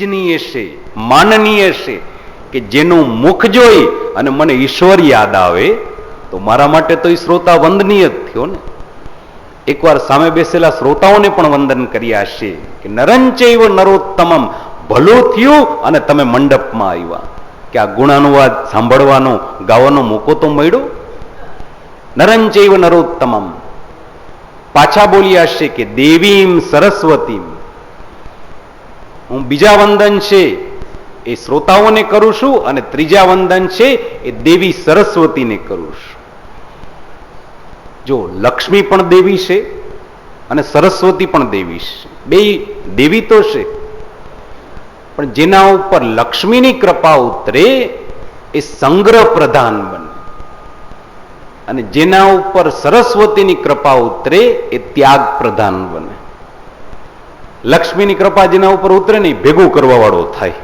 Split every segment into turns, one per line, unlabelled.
પૂજનીય છે, માનનીય છે, કે જેનું મુખ જોઈ અને મને ઈશ્વર યાદ આવે તો મારા માટે તો એ શ્રોતા વંદનીય જ થયો ને. એકવાર સામે બેસેલા શ્રોતાઓને પણ વંદન કર્યા છે કે નરંચૈવ નરોત્તમમ, ભલું થયું અને તમે મંડપમાં આવ્યા, કે આ ગુણાનુવાદ સાંભળવાનો ગાવાનો મોકો તો મળ્યો. નરંચૈવ નરોત્તમમ. પાછા બોલ્યા છે કે દેવીમ સરસ્વતીમ. હું બીજા વંદન છે એ શ્રોતાઓને કરું છું અને ત્રીજા વંદન છે એ દેવી સરસ્વતીને કરું છું. જો લક્ષ્મી પણ દેવી છે અને સરસ્વતી પણ દેવી છે, બે દેવી તો છે, પણ જેના ઉપર લક્ષ્મીની કૃપા ઉતરે એ સંગ્રહ પ્રધાન બને અને જેના ઉપર સરસ્વતીની કૃપા ઉતરે એ ત્યાગ પ્રધાન બને. લક્ષ્મીની કૃપા જેના ઉપર ઉતરે ને ભેગું કરવા વાળો થાય.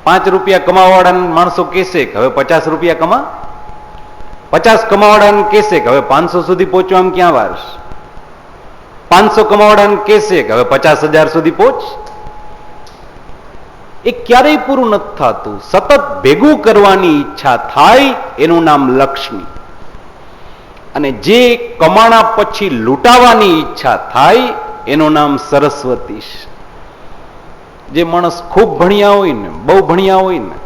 5 રૂપિયા કમાવાળા માણસો કહેશે કે હવે 50 રૂપિયા કમા, 50 કમાવાળાને કહેશે કે હવે 500 સુધી પહોંચવામાં ક્યાં વાર, 500 કમાવાળાને કહેશે કે હવે 50,000 સુધી પહોંચ. એ ક્યારેય પૂરું નથી થતું. સતત ભેગું કરવાની ઈચ્છા થાય એનું નામ લક્ષ્મી, અને જે કમાણા પછી લૂંટાવાની ઈચ્છા થાય એનું નામ સરસ્વતી. જે માણસ ખૂબ ભણ્યા હોય ને, બહુ ભણ્યા હોય ને,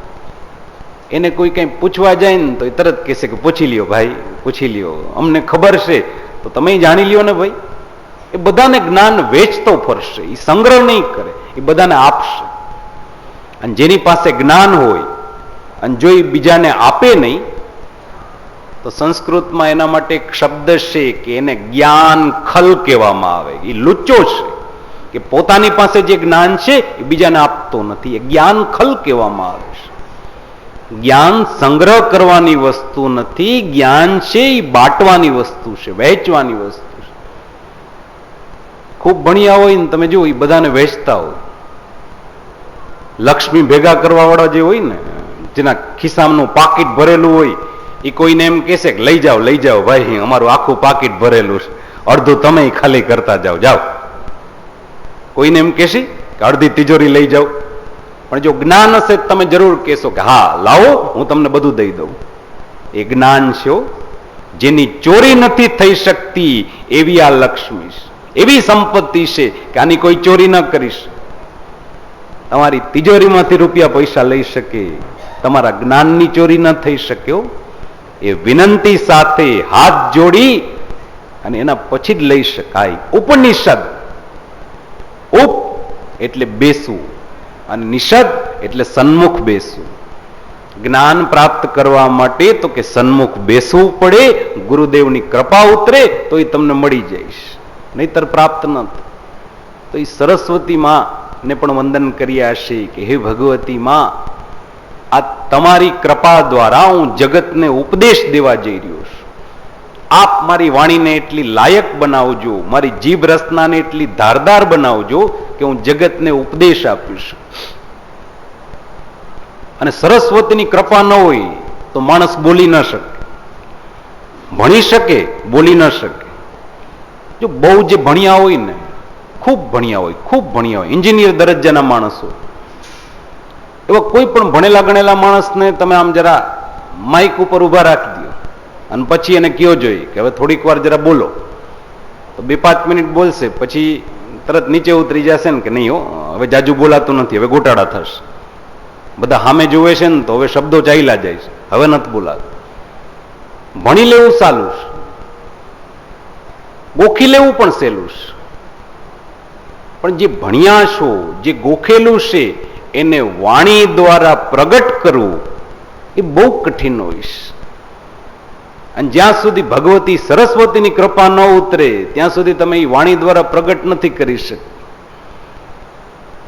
એને કોઈ કઈ પૂછવા જાય ને તો એ તરત કહેશે કે પૂછી લ્યો ભાઈ, પૂછી લ્યો, અમને ખબર છે તો તમે જાણી લ્યો ને ભાઈ. એ બધાને જ્ઞાન વેચતો ફરશે, એ સંગ્રહ નહીં કરે, એ બધાને આપશે. અને જેની પાસે જ્ઞાન હોય અને જો એ બીજાને આપે નહીં તો સંસ્કૃતમાં એના માટે એક શબ્દ છે કે એને જ્ઞાન ખલ કહેવામાં આવે. એ લુચ્ચો છે કે પોતાની પાસે જે જ્ઞાન છે એ બીજાને આપતો નથી, એ જ્ઞાન ખલ કહેવામાં આવે છે. જ્ઞાન સંગ્રહ કરવાની વસ્તુ નથી, જ્ઞાન છે એ બાંટવાની વસ્તુ છે, વહેંચવાની વસ્તુ છે. ખૂબ ભણ્યા હોય ને તમે જુઓ એ બધાને વહેંચતા હોય. લક્ષ્મી ભેગા કરવા વાળા જે હોય ને, જેના ખિસ્સાનું પાકીટ ભરેલું હોય, એ કોઈને એમ કહેશે કે લઈ જાઓ ભાઈ, અમારું આખું પાકીટ ભરેલું છે, અડધું તમે ખાલી કરતા જાઓ. કોઈને એમ કહેશે કે અડધી તિજોરી લઈ જાઓ. પણ જો જ્ઞાન હશે તમે જરૂર કહેશો કે હા લાવો, હું તમને બધું દઈ દઉં. એ જ્ઞાન છે જેની ચોરી નથી થઈ શકતી એવી આ લક્ષ્મી છે, એવી સંપત્તિ છે કે આની કોઈ ચોરી ન કરી શકે. તમારી તિજોરીમાંથી રૂપિયા પૈસા લઈ શકે, તમારા જ્ઞાનની ચોરી ન થઈ શક્યો. એ વિનંતી સાથે હાથ જોડી અને એના પછી જ લઈ શકાય. ઉપનિષદ, ઉપ એટલે બેસવું અને નિષદ એટલે સન્મુખ બેસવું. જ્ઞાન પ્રાપ્ત કરવા માટે તો કે સન્મુખ બેસવું પડે, ગુરુદેવની કૃપા ઉતરે તો એ તમને મળી જઈશ, નહીતર પ્રાપ્ત ન થાય. તો એ સરસ્વતી માં ને પણ વંદન કર્યા છે કે હે ભગવતી માં, આ તમારી કૃપા દ્વારા હું જગતને ઉપદેશ દેવા જઈ રહ્યો છું. આપ મારી વાણીને એટલી લાયક બનાવજો, મારી જીભ રસનાને એટલી ધારદાર બનાવજો કે હું જગતને ઉપદેશ આપીશ. અને સરસ્વતીની કૃપા ન હોય તો માણસ બોલી ન શકે, ભણી શકે, બોલી ન શકે. જો બહુ જે ભણ્યા હોય ને, ખૂબ ભણ્યા હોય, એન્જિનિયર દરજ્જાના માણસો, એવા કોઈ પણ ભણેલા ગણેલા માણસને તમે આમ જરા માઇક ઉપર ઉભા રાખી દો અને પછી એને કયો જોઈએ કે હવે થોડીક વાર જરા બોલો, તો 2-5 મિનિટ બોલશે, પછી તરત નીચે ઉતરી જશે ને કે નહીં હો, હવે જાજુ બોલાતું નથી, હવે ગોટાળા થશે. બધા સામે જોવે છે ને તો હવે શબ્દો ચાલ્યા જાય છે, હવે નથી બોલાતું. ભણી લેવું સારું છે, ગોખી લેવું પણ સહેલું છે. પણ જે ભણ્યા છો, જે ગોખેલું છે એને વાણી દ્વારા પ્રગટ કરવું એ બહુ કઠિન હોય છે. અને જ્યાં સુધી ભગવતી સરસ્વતીની કૃપા ન ઉતરે ત્યાં સુધી તમે એ વાણી દ્વારા પ્રગટ નથી કરી શકતા.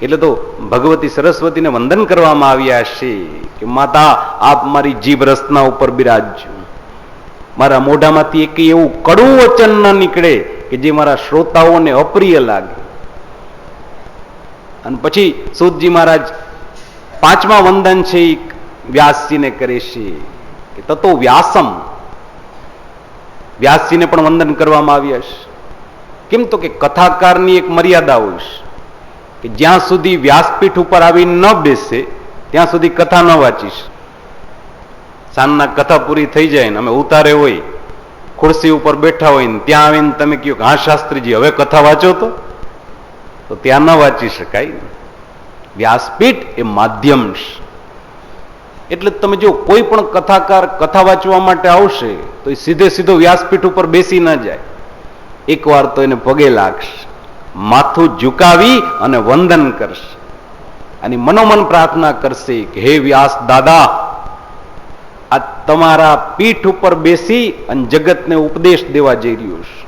એટલે તો ભગવતી સરસ્વતીને વંદન કરવામાં આવ્યા છે કે માતા આપ મારી જીભ રસના ઉપર બિરાજજો, મારા મોઢામાંથી એક એવું કડવું વચન ન નીકળે કે જે મારા શ્રોતાઓને અપ્રિય લાગે. અને પછી સૂતજી મહારાજ 5મા વંદન છે એ વ્યાસજીને કરે છે કે તતો વ્યાસમ. વ્યાસજીને પણ વંદન કરવામાં આવ્યા છે. કેમ તો કે કથાકારની એક મર્યાદા હોય છે. કે જ્યાં સુધી વ્યાસપીઠ ઉપર આવી ન બેસે ત્યાં સુધી કથા ન વાંચીશ. સાંજના કથા પૂરી થઈ જાય ને અમે ઉતારે હોય, ખુરશી ઉપર બેઠા હોય ને ત્યાં આવીને તમે કહો કે હા શાસ્ત્રીજી હવે કથા વાંચો તો ત્યાં ન વાંચી શકાય. વ્યાસપીઠ એ માધ્યમ છે. એટલે તમે જો કોઈ પણ કથાકાર કથા વાંચવા માટે આવશે તો એ સીધો વ્યાસપીઠ ઉપર બેસી ન જાય. એકવાર તો એને પગે લાગશે, માથું ઝુકાવી અને વંદન કરશે અને મનોમન પ્રાર્થના કરશે કે હે વ્યાસ દાદા, આ તમારા પીઠ ઉપર બેસી અને જગતને ઉપદેશ દેવા જઈ રહ્યો છું.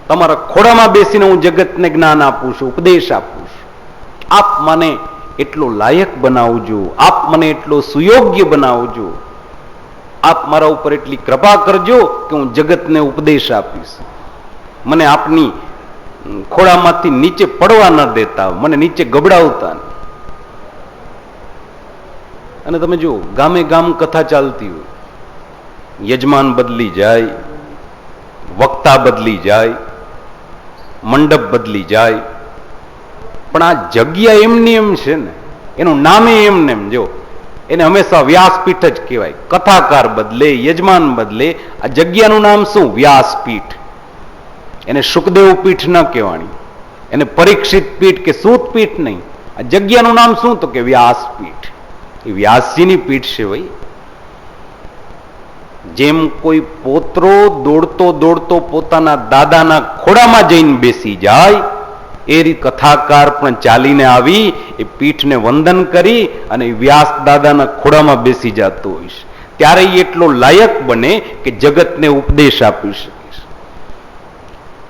તમારા ખોડામાં બેસીને હું જગતને જ્ઞાન આપું છું, ઉપદેશ આપું છું. આપ મને એટલો લાયક બનાવજો, આપ મને એટલો સુયોગ્ય બનાવજો, આપ મારા ઉપર એટલી કૃપા કરજો કે હું જગતને ઉપદેશ આપીશ. મને આપની ખોળામાંથી નીચે પડવા ન દેતા, મને નીચે ગબડાવતા. અને તમે જુઓ ગામે ગામ કથા ચાલતી હોય, યજમાન બદલી જાય, વક્તા બદલી જાય, મંડપ બદલી જાય, પણ આ જગ્યા એમની એમ છે ને, એનું નામે એમને એમ. જો એને હંમેશા વ્યાસપીઠ જ કહેવાય. કથાકાર બદલે, યજમાન બદલે, આ જગ્યાનું નામ શું? વ્યાસપીઠ. એને સુખદેવ પીઠ ન કહેવાની, એને પરીક્ષિત પીઠ કે સૂત પીઠ નહીં. આ જગ્યાનું નામ શું? તો કે વ્યાસપીઠ. એ વ્યાસજીની પીઠ છે ભાઈ. જેમ કોઈ પોતરો દોડતો દોડતો પોતાના દાદાના ખોડામાં જઈને બેસી જાય, એ રીતે કથાકાર પણ ચાલીને આવી એ પીઠને વંદન કરી અને વ્યાસ દાદાના ખોડામાં બેસી જતો હોય છે. ત્યારે એ એટલો લાયક બને કે જગતને ઉપદેશ આપી શકે.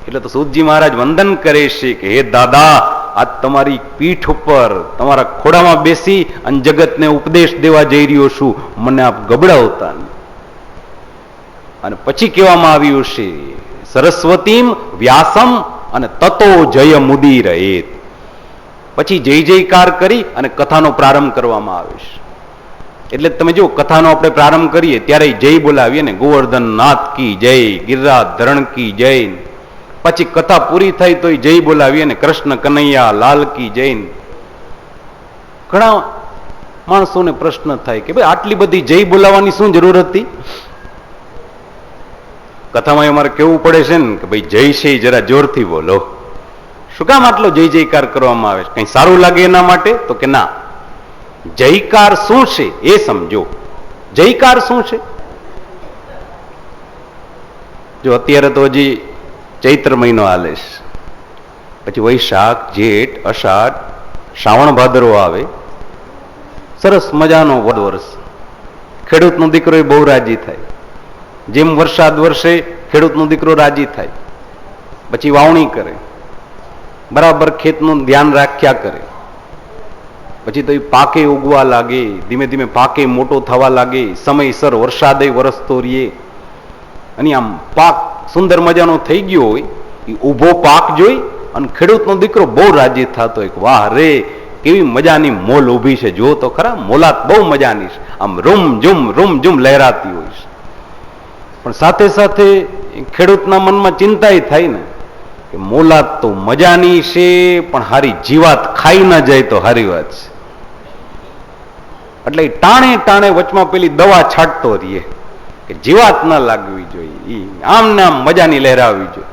એટલે તો સૂતજી મહારાજ વંદન કરે છે કે હે દાદા, આ તમારી પીઠ ઉપર તમારા ખોડામાં બેસી અને જગતને ઉપદેશ દેવા જઈ રહ્યો છું, મને આપ ગબડાવતા. અને પછી કહેવામાં આવ્યું છે સરસ્વતીમ વ્યાસમ અને તતો જય મુદી રહેત. પછી જય જયકાર કરી અને કથાનો પ્રારંભ કરવામાં આવે છે. એટલે તમે જો કથાનો આપણે પ્રારંભ કરીએ ત્યારે જય બોલાવીએ ને, ગોવર્ધન નાથ કી જય, ગિરિરાજધરણ કી જય. પછી કથા પૂરી થઈ તો જય બોલાવીએ ને, કૃષ્ણ કનૈયા લાલ કી જય. ઘણા માણસોને પ્રશ્ન થાય કે ભાઈ આટલી બધી જય બોલાવવાની શું જરૂર હતી? કથામાં અમારે કેવું પડે છે ને કે ભાઈ જય છે જરા જોરથી બોલો. શું કામ આટલો જય જયકાર કરવામાં આવે છે? કઈ સારું લાગે એના માટે? તો કે ના, જયકાર શું છે એ સમજો. જયકાર શું છે? જો અત્યારે તો હજી ચૈત્ર મહિનો હાલે છે, પછી વૈશાખ, જેઠ, અષાઢ, શ્રાવણ ભાદરવો આવે, સરસ મજાનો વર્ષ. ખેડૂતનો દીકરો એ બહુ રાજી થાય. જેમ વરસાદ વરસે ખેડૂતનો દીકરો રાજી થાય, પછી વાવણી કરે, બરાબર ખેતનું ધ્યાન રાખ્યા કરે, પછી તો એ પાકે ઉગવા લાગે, ધીમે ધીમે પાકે મોટો થવા લાગે, સમયસર વરસાદે વરસતો રહીએ, અને આમ પાક સુંદર મજાનો થઈ ગયો હોય, એ ઊભો પાક જોઈ અને ખેડૂતનો દીકરો બહુ રાજી થતો હોય. વાહ રે, કેવી મજાની મોલ ઊભી છે, જો તો ખરા, મોલાત બહુ મજાની છે, આમ રૂમ ઝુમ લહેરાતી હોય છે. પણ સાથે સાથે ખેડૂતના મનમાં ચિંતાય થાય ને કે મોલાત તો મજાની છે, પણ હારી જીવાત ખાઈ ના જાય તો હારી વાત છે. એટલે ટાણે ટાણે વચમાં પેલી દવા છાંટતો રહીએ કે જીવાત ના લાગવી જોઈએ, આમ ને આમ મજાની લહેરાવી જોઈએ.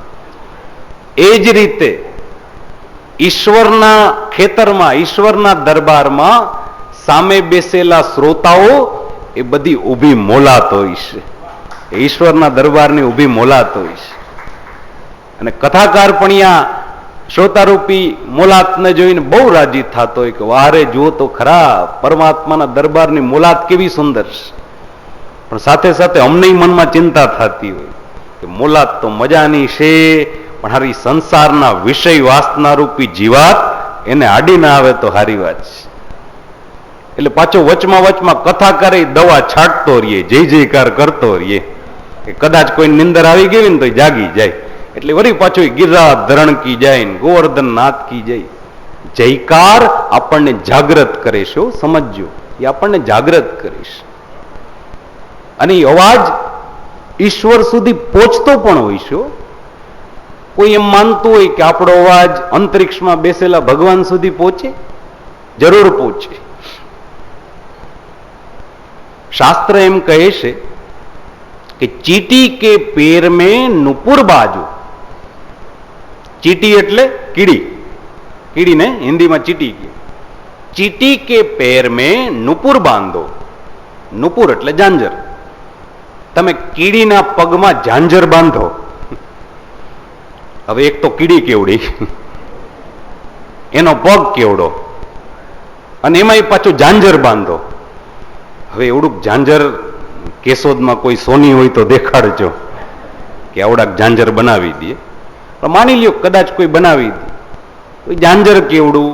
એ જ રીતે ઈશ્વરના ખેતરમાં, ઈશ્વરના દરબારમાં સામે બેસેલા શ્રોતાઓ એ બધી ઊભી મોલાત હોય છે. ઈશ્વરના દરબારની ઊભી મોલાત હોય છે. અને કથાકાર પણ અહીંયા શ્રોતારૂપી મોલાતને જોઈને બહુ રાજી થતો હોય કે વારે જુઓ તો ખરા, પરમાત્માના દરબારની મોલાત કેવી સુંદર છે. પણ સાથે સાથે અમને મનમાં ચિંતા થતી હોય કે મોલાત તો મજાની છે, પણ હારી સંસારના વિષય વાસના રૂપી જીવાત એને આડી ના આવે તો હારી વાત છે. એટલે પાછો વચમાં કથા કરે, દવા છાંટતો રહીએ, જય જયકાર કરતો રહીએ કે કદાચ કોઈ નિંદર આવી ગઈ ને તો જાગી જાય. એટલે વળી પાછો ગિરિરાજધરણ કી જાય, ગોવર્ધન નાથ કી જાય. જયકાર આપણને જાગ્રત કરે છે, સમજજો, એ આપણને જાગ્રત કરે છે. અને એ અવાજ ઈશ્વર સુધી પહોંચતો પણ હોય છે. કોઈ એમ માનતું હોય કે આપણો અવાજ અંતરિક્ષમાં બેસેલા ભગવાન સુધી પહોંચે? જરૂર પહોંચે. શાસ્ત્ર એમ કહે છે કે ચીટી કે પેર મેં નુપુર બાજુ. ચીટી એટલે કીડી. કીડીને હિન્દીમાં ચીટી કહે. ચીટી કે પેર મેં નુપુર બાંધો. નુપુર એટલે ઝાંઝર. તમે કીડીના પગમાં ઝાંઝર બાંધો. હવે એક તો કીડી કેવડી, એનો પગ કેવડો, અને એમાં પાછું ઝાંઝર બાંધો. હવે એવડું ઝાંઝર કેશોદમાં કોઈ સોની હોય તો દેખાડજો કે આવડા ઝાંઝર બનાવી દે. માની લ્યો કદાચ કોઈ બનાવી દે, કોઈ ઝાંઝર કેવડું,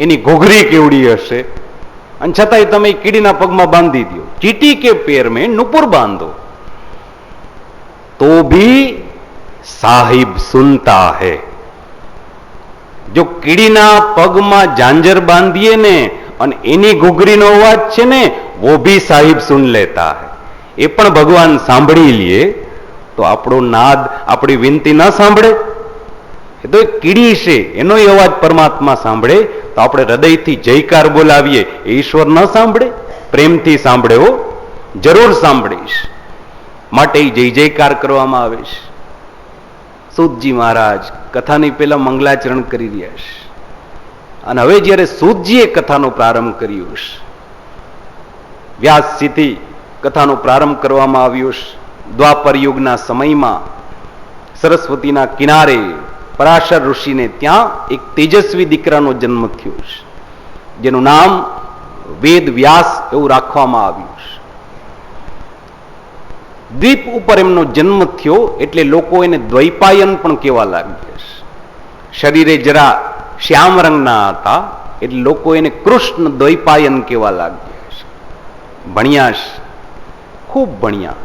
એની ઘોઘરી કેવડી હશે, અને છતાંય તમે કીડીના પગમાં બાંધી દો. ચીટી કે પેર મેં નુપુર બાંધો તો ભી સાહિબ સુનતા હૈ. જો કીડીના પગમાં ઝાંઝર બાંધીએ ને અને એની ઘૂઘરીનો અવાજ છે ને, વો ભી સાહિબ સુન લેતા હૈ. એ પણ ભગવાન સાંભળી લે તો આપણો નાદ, આપણી વિનંતી ના સાંભળે? એ તો કીડી છે, એનો અવાજ પરમાત્મા સાંભળે તો આપણે હૃદયથી જયકાર બોલાવીએ, એ ઈશ્વર ન સાંભળે? પ્રેમથી સાંભળે હો, જરૂર સાંભળીશ. માટે જય જયકાર કરવામાં આવે છે. સૂતજી મહારાજ કથાની પહેલા મંગલાચરણ કરી રહ્યા છે, અને હવે જયારે સૂતજીએ કથાનો પ્રારંભ કર્યો છે, વ્યાસજીથી કથાનો પ્રારંભ કરવામાં આવ્યો છે. દ્વાપર યુગના સમયમાં સરસ્વતીના કિનારે પરાશર ઋષિને ત્યાં એક તેજસ્વી દીકરાનો જન્મ થયો છે, જેનું નામ વેદ વ્યાસ એવું રાખવામાં આવ્યું છે. દ્વીપ ઉપર એમનો જન્મ થયો એટલે લોકો એને દ્વૈપાયન પણ કહેવા લાગ્યા છે. શરીરે જરા શ્યામ રંગના હતા એટલે લોકો એને કૃષ્ણ દ્વૈપાયન કહેવા લાગ્યા છે. ભણ્યા છે, ખૂબ ભણ્યા,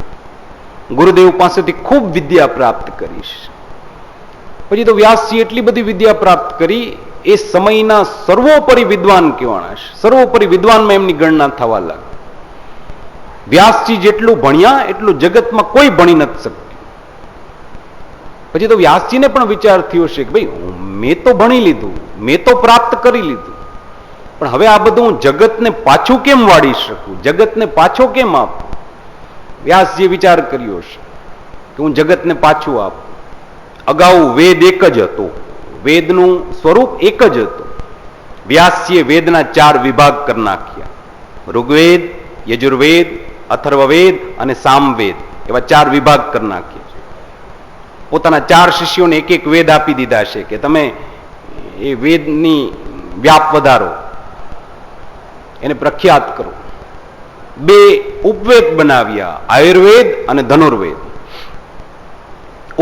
ગુરુદેવ પાસેથી ખૂબ વિદ્યા પ્રાપ્ત કરી છે. પછી તો વ્યાસજી એટલી બધી વિદ્યા પ્રાપ્ત કરી, એ સમયના સર્વોપરી વિદ્વાન કહેવાના છે. સર્વોપરી વિદ્વાનમાં એમની ગણના થવા લાગી. વ્યાસજી જેટલું ભણ્યા એટલું જગતમાં કોઈ ભણી નથી શક્યું. પછી તો વ્યાસજીને પણ વિચાર થયો છે કે ભાઈ મેં તો ભણી લીધું, મેં તો પ્રાપ્ત કરી લીધું, પણ હવે આ બધું હું જગતને પાછું કેમ વાળી શકું, જગતને પાછો કેમ આપું? વ્યાસજીએ વિચાર કર્યો છે કે હું જગતને પાછું આપું. અગાઉ વેદ એક જ હતો, વેદનું સ્વરૂપ એક જ હતું. વ્યાસજીએ વેદના 4 વિભાગ કરી નાખ્યા: ઋગ્વેદ, યજુર્વેદ, અથર્વવેદ અને સામવેદ, એવા 4 વિભાગ કરી નાખ્યા. પોતાના 4 શિષ્યોને એક એક વેદ આપી દીધા છે કે તમે એ વેદની વ્યાપ વધારો, એને પ્રખ્યાત કરો. 2 ઉપવેદ બનાવ્યા, આયુર્વેદ અને ધનુર્વેદ.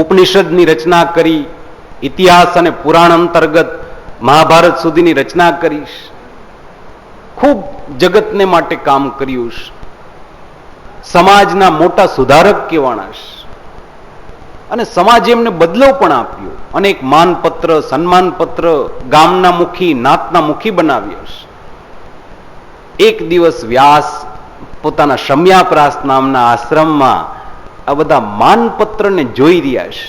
ઉપનિષદની રચના કરી, ઇતિહાસ અને પુરાણ અંતર્ગત મહાભારત સુધીની રચના કરી. ખૂબ જગતને માટે કામ કર્યું છે. સમાજના મોટા સુધારક કહેવાના છે, અને સમાજે એમને બદલો પણ આપ્યો. અનેક માનપત્ર, સન્માનપત્ર, ગામના મુખી, નાતના મુખી બનાવ્યા છે. એક દિવસ વ્યાસ પોતાના શમ્યાપ્રાસ નામના આશ્રમમાં આ બધા માનપત્રને જોઈ રહ્યા છે.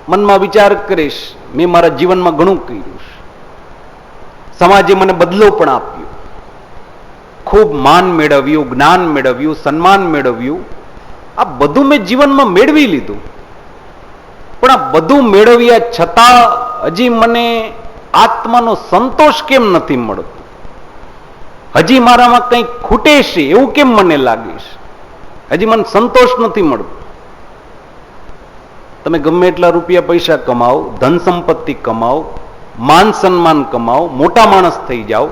મનમાં વિચાર કરીશ, મેં મારા જીવનમાં ઘણું કર્યું છે, સમાજે મને બદલો પણ આપ્યો, ખૂબ માન મેળવ્યું, જ્ઞાન મેળવ્યું, સન્માન મેળવ્યું, આ બધું મેં જીવનમાં મેળવી લીધું, પણ આ બધું મેળવ્યા છતાં હજી મને આત્માનો સંતોષ કેમ નથી મળતો? હજી મારામાં કંઈક ખૂટે છે એવું કેમ મને લાગે છે? હજી મને સંતોષ નથી મળતો. તમે ગમે એટલા રૂપિયા પૈસા કમાઓ, ધન સંપત્તિ કમાઓ, માન સન્માન કમાઓ, મોટા માણસ થઈ જાઓ,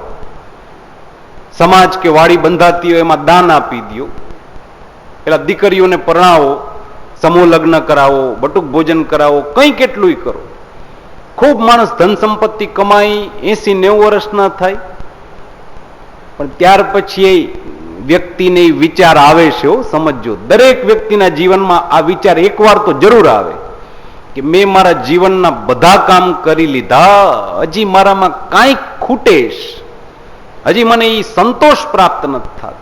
સમાજ કે વાડી બંધાતી હોય એમાં દાન આપી દો, પેલા દીકરીઓને પરણાવો, સમૂહ લગ્ન કરાવો, બટુક ભોજન કરાવો, કંઈ કેટલું કરો, ખૂબ માણસ ધન સંપત્તિ કમાઈ 80-90 વર્ષના થાય, પણ ત્યાર પછી વ્યક્તિને વિચાર આવે છે. સમજો, દરેક વ્યક્તિના જીવનમાં આ વિચાર એકવાર તો જરૂર આવે કે મેં મારા જીવનના બધા કામ કરી લીધા, હજી મારામાં કાંઈક ખૂટે છે, હજી મને એ સંતોષ પ્રાપ્ત નથી થતો.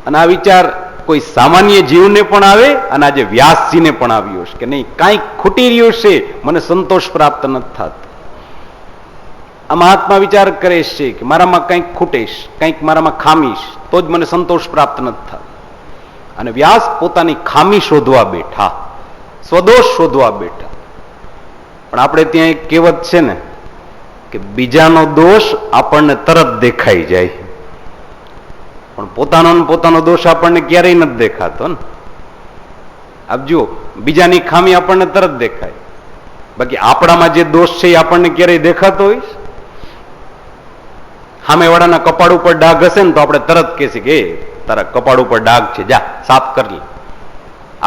અને આ વિચાર કોઈ સામાન્ય જીવને પણ આવે અને આજે વ્યાસજીને પણ આવ્યો છે કે નહીં, કાંઈક ખૂટી રહ્યું છે, મને સંતોષ પ્રાપ્ત નથી થતો. આ મહાત્મા વિચાર કરે છે કે મારામાં કંઈક ખૂટેશ, કંઈક મારામાં ખામીશ, તો જ મને સંતોષ પ્રાપ્ત નથી થતો. અને વ્યાસ પોતાની ખામી શોધવા બેઠા, સ્વદોષ શોધવા બેઠા. પણ આપણે ત્યાં એક કહેવત છે ને કે બીજાનો દોષ આપણને તરત દેખાઈ જાય, પણ પોતાનો દોષ આપણને ક્યારેય નથી દેખાતો ને. આપ જુઓ, બીજાની ખામી આપણને તરત દેખાય, બાકી આપણામાં જે દોષ છે એ આપણને ક્યારેય દેખાતો હોય? સામેવાળાના કપાળ ઉપર ડાઘ હશે ને તો આપણે તરત કહેશે કે તારા કપાળ ઉપર ડાઘ છે, જા સાફ કરી લે.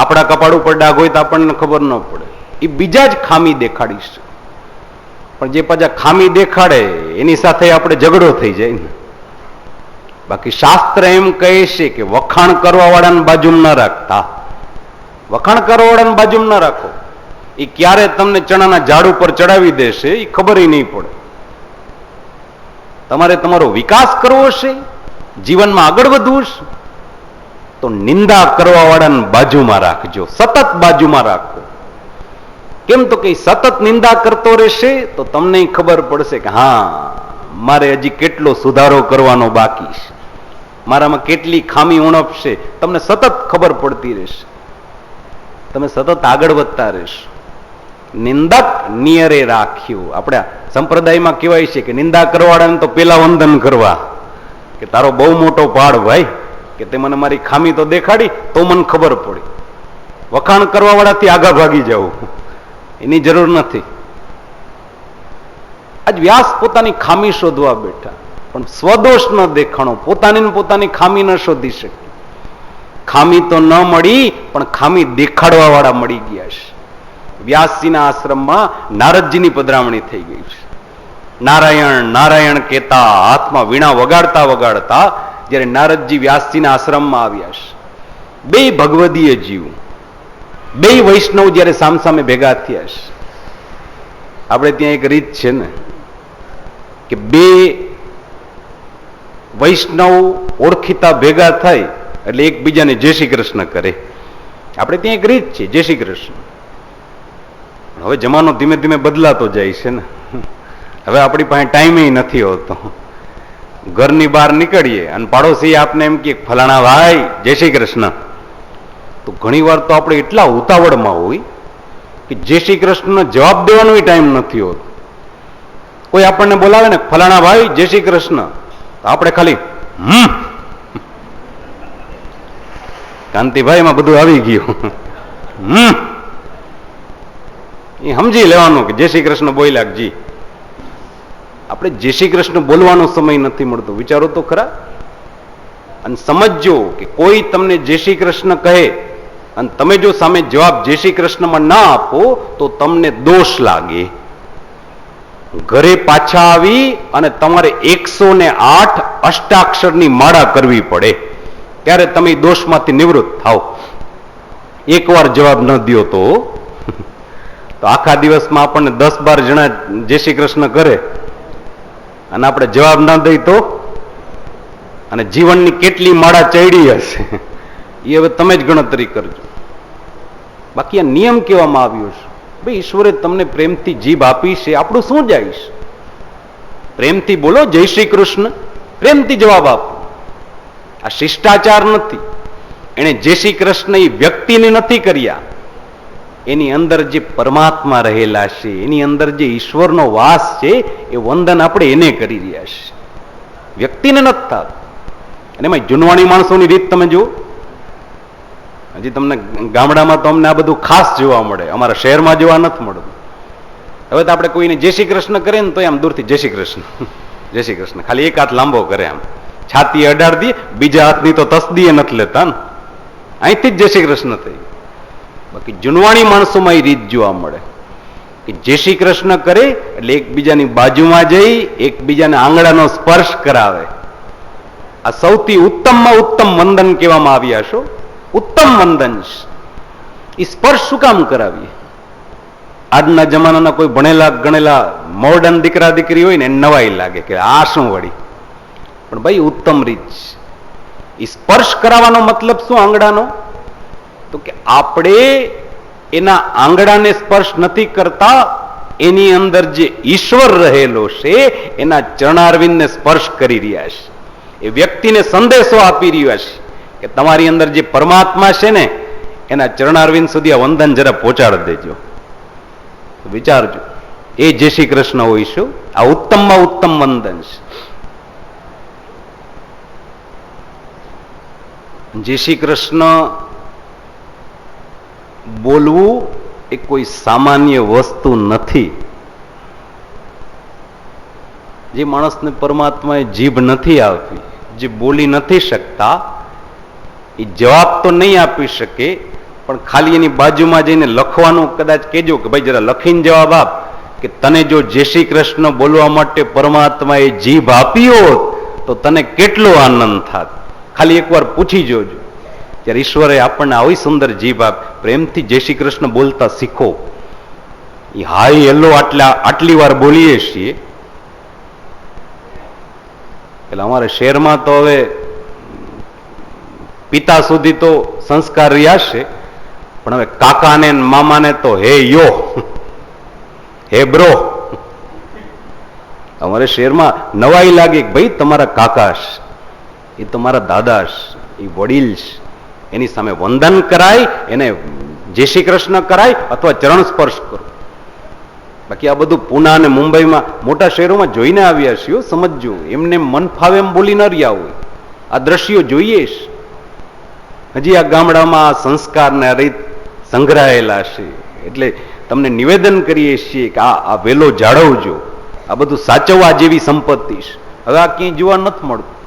આપણા કપાળ ઉપર ડાઘ હોય તો આપણને ખબર ન પડે, એ બીજા જ ખામી દેખાડીશ. પણ જે પાછા ખામી દેખાડે એની સાથે આપણે ઝઘડો થઈ જાય ને. બાકી શાસ્ત્ર એમ કહે છે કે વખાણ કરવા વાળાને બાજુમાં ન રાખતા, વખાણ કરવા વાળાને બાજુમાં ન રાખો. એ ક્યારે તમને ચણાના ઝાડ ઉપર ચડાવી દેશે એ ખબર નહીં પડે. તમારે તમારો વિકાસ કરવો છે, જીવનમાં આગળ વધવું છે, તો નિંદા કરવા વાળાને બાજુમાં રાખજો, સતત બાજુમાં રાખો. કેમ તો કે સતત નિંદા કરતો રહેશે તો તમને ખબર પડશે કે હા, મારે હજી કેટલો સુધારો કરવાનો બાકી છે, મારામાં કેટલી ખામી ઉણપશે. તમને સતત ખબર પડતી રહેશે, તમે સતત આગળ વધતા રહેશો. નિંદક નિયરે રાખ્યું. આપણે સંપ્રદાયમાં કહેવાય છે કે નિંદા કરવાવાળાને તો પેલા વંદન કરવા, કે તારો બહુ મોટો પાડ ભાઈ, કે તે મને મારી ખામી તો દેખાડી તો મને ખબર પડી. વખાણ કરવા વાળાથી આગા ભાગી જવું, એની જરૂર નથી. આજ વ્યાસ પોતાની ખામી શોધવા બેઠા, પણ સ્વદોષ ન દેખાણો, પોતાની ખામી ન શોધી શકે. ખામી તો ન મળી, પણ ખામી દેખાડવા વાળા મળી ગયા છે. વ્યાસજીના આશ્રમમાં નારદજીની પધરામણી થઈ ગઈ છે. નારાયણ નારાયણ કહેતા, હાથમાં વીણા વગાડતા વગાડતા જ્યારે નારદજી વ્યાસજીના આશ્રમમાં આવ્યા છે, બે ભગવદીય જીવ, બે વૈષ્ણવ જ્યારે સામસામે ભેગા થયા છે. આપણે ત્યાં એક રીત છે ને કે બે વૈષ્ણવ ઓળખીતા ભેગા થાય એટલે એકબીજાને જય શ્રી કૃષ્ણ કરે. આપણે ત્યાં એક રીત છે, જય શ્રી કૃષ્ણ. હવે જમાનો ધીમે ધીમે બદલાતો જાય છે ને. હવે આપણી પાસે ટાઈમે નથી હોતો. ઘરની બહાર નીકળીએ અને પાડોશી આપને એમ કે ફલાણા ભાઈ જય શ્રી કૃષ્ણ, તો ઘણી વાર તો આપણે એટલા ઉતાવળમાં હોય કે જય શ્રી કૃષ્ણ જવાબ દેવાનો ટાઈમ નથી હોતો. કોઈ આપણને બોલાવે ને ફલાણા ભાઈ જય શ્રી કૃષ્ણ, તો આપણે ખાલી કાંતિભાઈ એમાં બધું આવી ગયું, એ સમજી લેવાનું કે જય શ્રી કૃષ્ણ બોલ્યા જી. આપણે જય શ્રી કૃષ્ણ બોલવાનો સમય નથી મળતો. વિચારો તો ખરા. અને સમજજો કે કોઈ તમને જય શ્રી કૃષ્ણ કહે અને તમે જો સામે જવાબ જય શ્રી કૃષ્ણમાં ના આપો તો તમને દોષ લાગે. ઘરે પાછા આવી અને તમારે 108 અષ્ટાક્ષરની માળા કરવી પડે, ત્યારે તમે દોષમાંથી નિવૃત્ત થાવ. એકવાર જવાબ ન દો તો આખા દિવસમાં આપણને 10-12 જણા જય શ્રી કૃષ્ણ કરે અને આપણે જવાબ ના દઈ તો, અને જીવનની કેટલી માળા ચડી હશે એ હવે તમે જ ગણતરી કરજો. બાકી આ નિયમ કહેવામાં આવ્યો છે, ભાઈ ઈશ્વરે તમને પ્રેમથી જીભ આપી છે, આપણું શું જાય છે? પ્રેમથી બોલો જય શ્રી કૃષ્ણ, પ્રેમથી જવાબ આપો. આ શિષ્ટાચાર નથી. એને જય શ્રી કૃષ્ણ એ વ્યક્તિને નથી કર્યા, એની અંદર જે પરમાત્મા રહેલા છે, એની અંદર જે ઈશ્વરનો વાસ છે, એ વંદન આપણે એને કરી રહ્યા છે, વ્યક્તિને નથી થતું. અને એમાં જૂનવાણી માણસોની રીત તમે જુઓ. હજી તમને ગામડામાં તો અમને આ બધું ખાસ જોવા મળે, અમારા શહેરમાં જોવા નથી મળતું. હવે તો આપણે કોઈને જય શ્રી કૃષ્ણ કરીએ ને તો આમ દૂરથી જય શ્રી કૃષ્ણ જય શ્રી કૃષ્ણ, ખાલી એક હાથ લાંબો કરે, આમ છાતી અડાડી દે, બીજા હાથની તો તસદીએ નથી લેતા ને, અહીંથી જ જય શ્રી કૃષ્ણ થઈ. બાકી જૂનવાણી માણસોમાં એ રીત જોવા મળે કે જય શ્રી કૃષ્ણ કરે એટલે એકબીજાની બાજુમાં જઈ એકબીજાને આંગળાનો સ્પર્શ કરાવે. આ સૌથી ઉત્તમમાં ઉત્તમ વંદન કહેવામાં આવ્યા છો, ઉત્તમ વંદન. એ સ્પર્શ શું કામ કરાવીએ? આજના જમાનાના કોઈ ભણેલા ગણેલા મોડર્ન દીકરા દીકરી હોય ને એને નવાઈ લાગે કે આ શું વળી, પણ ભાઈ ઉત્તમ રીત. સ્પર્શ કરાવવાનો મતલબ શું આંગળાનો? તો કે આપણે એના આંગળાને સ્પર્શ નથી કરતા, એની અંદર જે ઈશ્વર રહેલો છે એના ચરણારવિંદને સ્પર્શ કરી રહ્યા છે. એ વ્યક્તિને સંદેશો આપી રહ્યા છે કે તમારી અંદર જે પરમાત્મા છે ને એના ચરણારવિંદ સુધી આ વંદન જરા પહોંચાડી દેજો. વિચારજો, એ જય શ્રી કૃષ્ણ હોઈશું. આ ઉત્તમમાં ઉત્તમ વંદન છે. જય શ્રી કૃષ્ણ બોલવું એ કોઈ સામાન્ય વસ્તુ નથી. જે માણસને પરમાત્માએ જીભ નથી આપી, જે બોલી નથી શકતા, એ જવાબ તો નહીં આપી શકે, પણ ખાલી એની બાજુમાં જઈને લખવાનું કદાચ કહેજો કે ભાઈ જરા લખીને જવાબ આપ કે તને જો જય શ્રી કૃષ્ણ બોલવા માટે પરમાત્માએ જીભ આપી હોત તો તને કેટલો આનંદ થાત. ખાલી એકવાર પૂછી જોજો. ત્યારે ઈશ્વરે આપણને આવી સુંદર જીભ આપ, પ્રેમથી જય શ્રી કૃષ્ણ બોલતા શીખો. એ હાય હેલો આટલી વાર બોલીએ છીએ. એટલે અમારે શહેરમાં તો હવે પિતા સુધી તો સંસ્કાર રહ્યા છે, પણ હવે કાકાને મામાને તો હે યો, હે બ્રો. અમારે શહેરમાં નવાઈ લાગે કે ભાઈ તમારા કાકાશ, એ તમારા દાદાશ, એ વડીલ છે, એની સામે વંદન કરાય, એને જય શ્રી કૃષ્ણ કરાય અથવા ચરણ સ્પર્શ કરો. બાકી આ બધું પુના અને મુંબઈમાં મોટા શહેરોમાં જોઈને આવ્યા છીએ. સમજજો, એમને મન ફાવે એમ બોલી ન રહ્યા હોય. આ દ્રશ્યો જોઈએ છે. હજી આ ગામડામાં આ સંસ્કાર ને રીત સંગ્રહાયેલા છે. એટલે તમને નિવેદન કરીએ છીએ કે આ વેલો જાળવજો. આ બધું સાચવવા જેવી સંપત્તિ છે. હવે આ ક્યાંય જોવા નથી મળતું.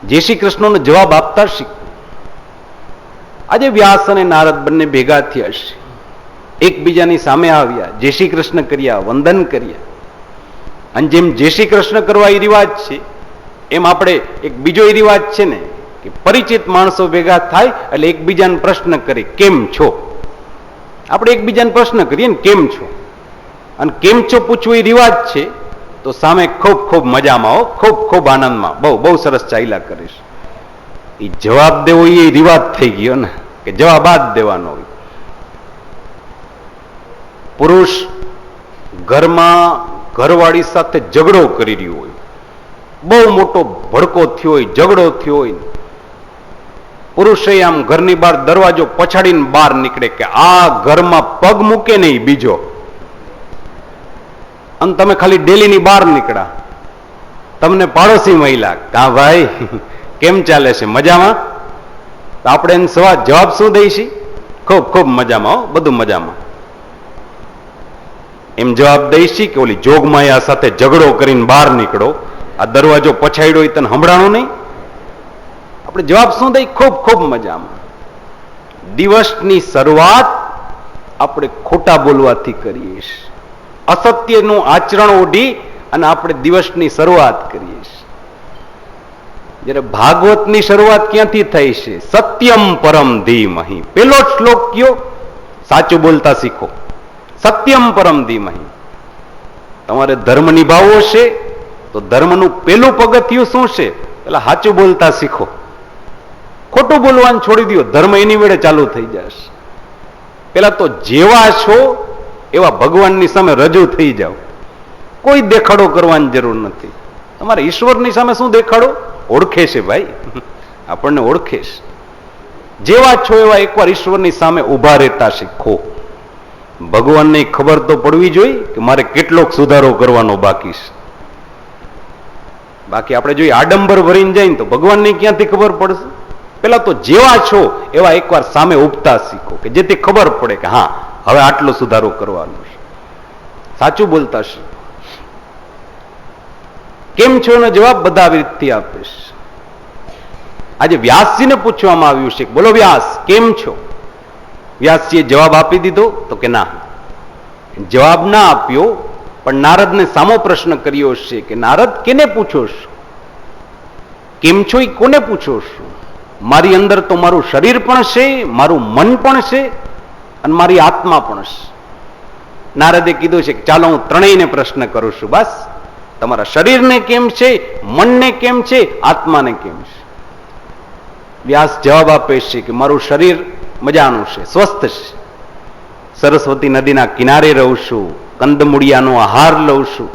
જય શ્રી કૃષ્ણનો જવાબ આપતા શીખો. આજે વ્યાસ અને નારદ બંને ભેગા થયા છે, એકબીજાની સામે આવ્યા, જય શ્રી કૃષ્ણ કર્યા, વંદન કર્યા. અને જેમ જય શ્રી કૃષ્ણ કરવા એ રિવાજ છે, એમ આપણે એક બીજો એ રિવાજ છે ને કે પરિચિત માણસો ભેગા થાય એટલે એકબીજાને પ્રશ્ન કરે કેમ છો. આપણે એકબીજાને પ્રશ્ન કરીએ ને કેમ છો, અને કેમ છો પૂછવું એ રિવાજ છે. તો સામે ખૂબ ખૂબ મજામાં હો, ખૂબ ખૂબ આનંદમાં, બહુ બહુ સરસ ચાલ્યા કરીશ. એ જવાબ દેવો એ રિવાજ થઈ ગયો ને કે જવાબ આ જ દેવાનો હોય. પુરુષ ઘરમાં ઘરવાળી સાથે ઝઘડો કરી રહ્યો હોય, બહુ મોટો ભડકો થયો હોય, ઝઘડો થયો હોય, પુરુષે આમ ઘરની બહાર દરવાજો પછાડીને બહાર નીકળે કે આ ઘરમાં પગ મૂકે નહીં બીજો, અને તમે ખાલી ડેલીની બહાર નીકળ્યા, તમને પાડોશી મહિલા કા ભાઈ કેમ ચાલે છે, મજામાં? તો આપણે એને જવાબ શું દઈશી? ખૂબ ખૂબ મજામાં હો, બધું મજામાં. એમ જવાબ દઈશી કે ઓલી જોગમાયા સાથે ઝઘડો કરીને બહાર નીકળો, આ દરવાજો પછાડ્યો હોય તને સંભળાણું નહીં? આપણે જવાબ શું દઈ? ખૂબ ખૂબ મજામાં. દિવસની શરૂઆત આપણે ખોટા બોલવાથી કરીએ છીએ. અસત્યનું આચરણ ઓઢી અને આપણે દિવસની શરૂઆત કરીએ છીએ. જ્યારે ભાગવતની શરૂઆત ક્યાંથી થઈ છે? સત્યમ પરમ ધીમહિ. પેલો શ્લોક કયો? સાચું બોલતા શીખો. સત્યમ પરમ ધીમહિ. તમારે ધર્મ નિભાવવો છે તો ધર્મનું પેલું પગથિયું શું છે? પેલા સાચું બોલતા શીખો. ખોટું બોલવાનું છોડી દો, ધર્મ એની વેળે ચાલુ થઈ જશે. પેલા તો જેવા છો એવા ભગવાનની સામે રજૂ થઈ જાઓ. કોઈ દેખાડો કરવાની જરૂર નથી. તમારે ઈશ્વરની સામે શું દેખાડો? ઓળખે છે ભાઈ, આપણને ઓળખે છે. જેવા છો એવા એકવાર ઈશ્વરની સામે ઉભા રહેતા શીખો. ભગવાનને ખબર તો પડવી જોઈએ કે મારે કેટલોક સુધારો કરવાનો બાકી છે. બાકી આપણે જોઈએ આડંબર ભરીને જાય ને તો ભગવાનને ક્યાંથી ખબર પડશે? પેલા તો જેવા છો એવા એકવાર સામે ઉભતા શીખો કે જેથી ખબર પડે કે હા હવે આટલો સુધારો કરવાનો છે. સાચું બોલતા શીખો. કેમ છો એનો જવાબ બધા આવી રીતથી આપે છે. આજે વ્યાસજીને પૂછવામાં આવ્યું છે, બોલો વ્યાસ કેમ છો? વ્યાસજીએ જવાબ આપી દીધો? તો કે ના, જવાબ ના આપ્યો. પણ નારદને સામો પ્રશ્ન કર્યો છે કે નારદ કેને પૂછો છો? કેમ છો એ કોને પૂછો છો? મારી અંદર તો મારું શરીર પણ છે, મારું મન પણ છે અને મારી આત્મા પણ છે. નારદે કીધું છે કે ચાલો હું ત્રણેયને પ્રશ્ન કરું છું. બસ તમારા શરીરને કેમ છે, મનને કેમ છે, આત્માને કેમ છે? વ્યાસ જવાબ આપે છે કે મારું શરીર મજાનું છે, સ્વસ્થ છે. સરસ્વતી નદીના કિનારે રહું છું, કંદમૂળિયાનો આહાર લઉં છું.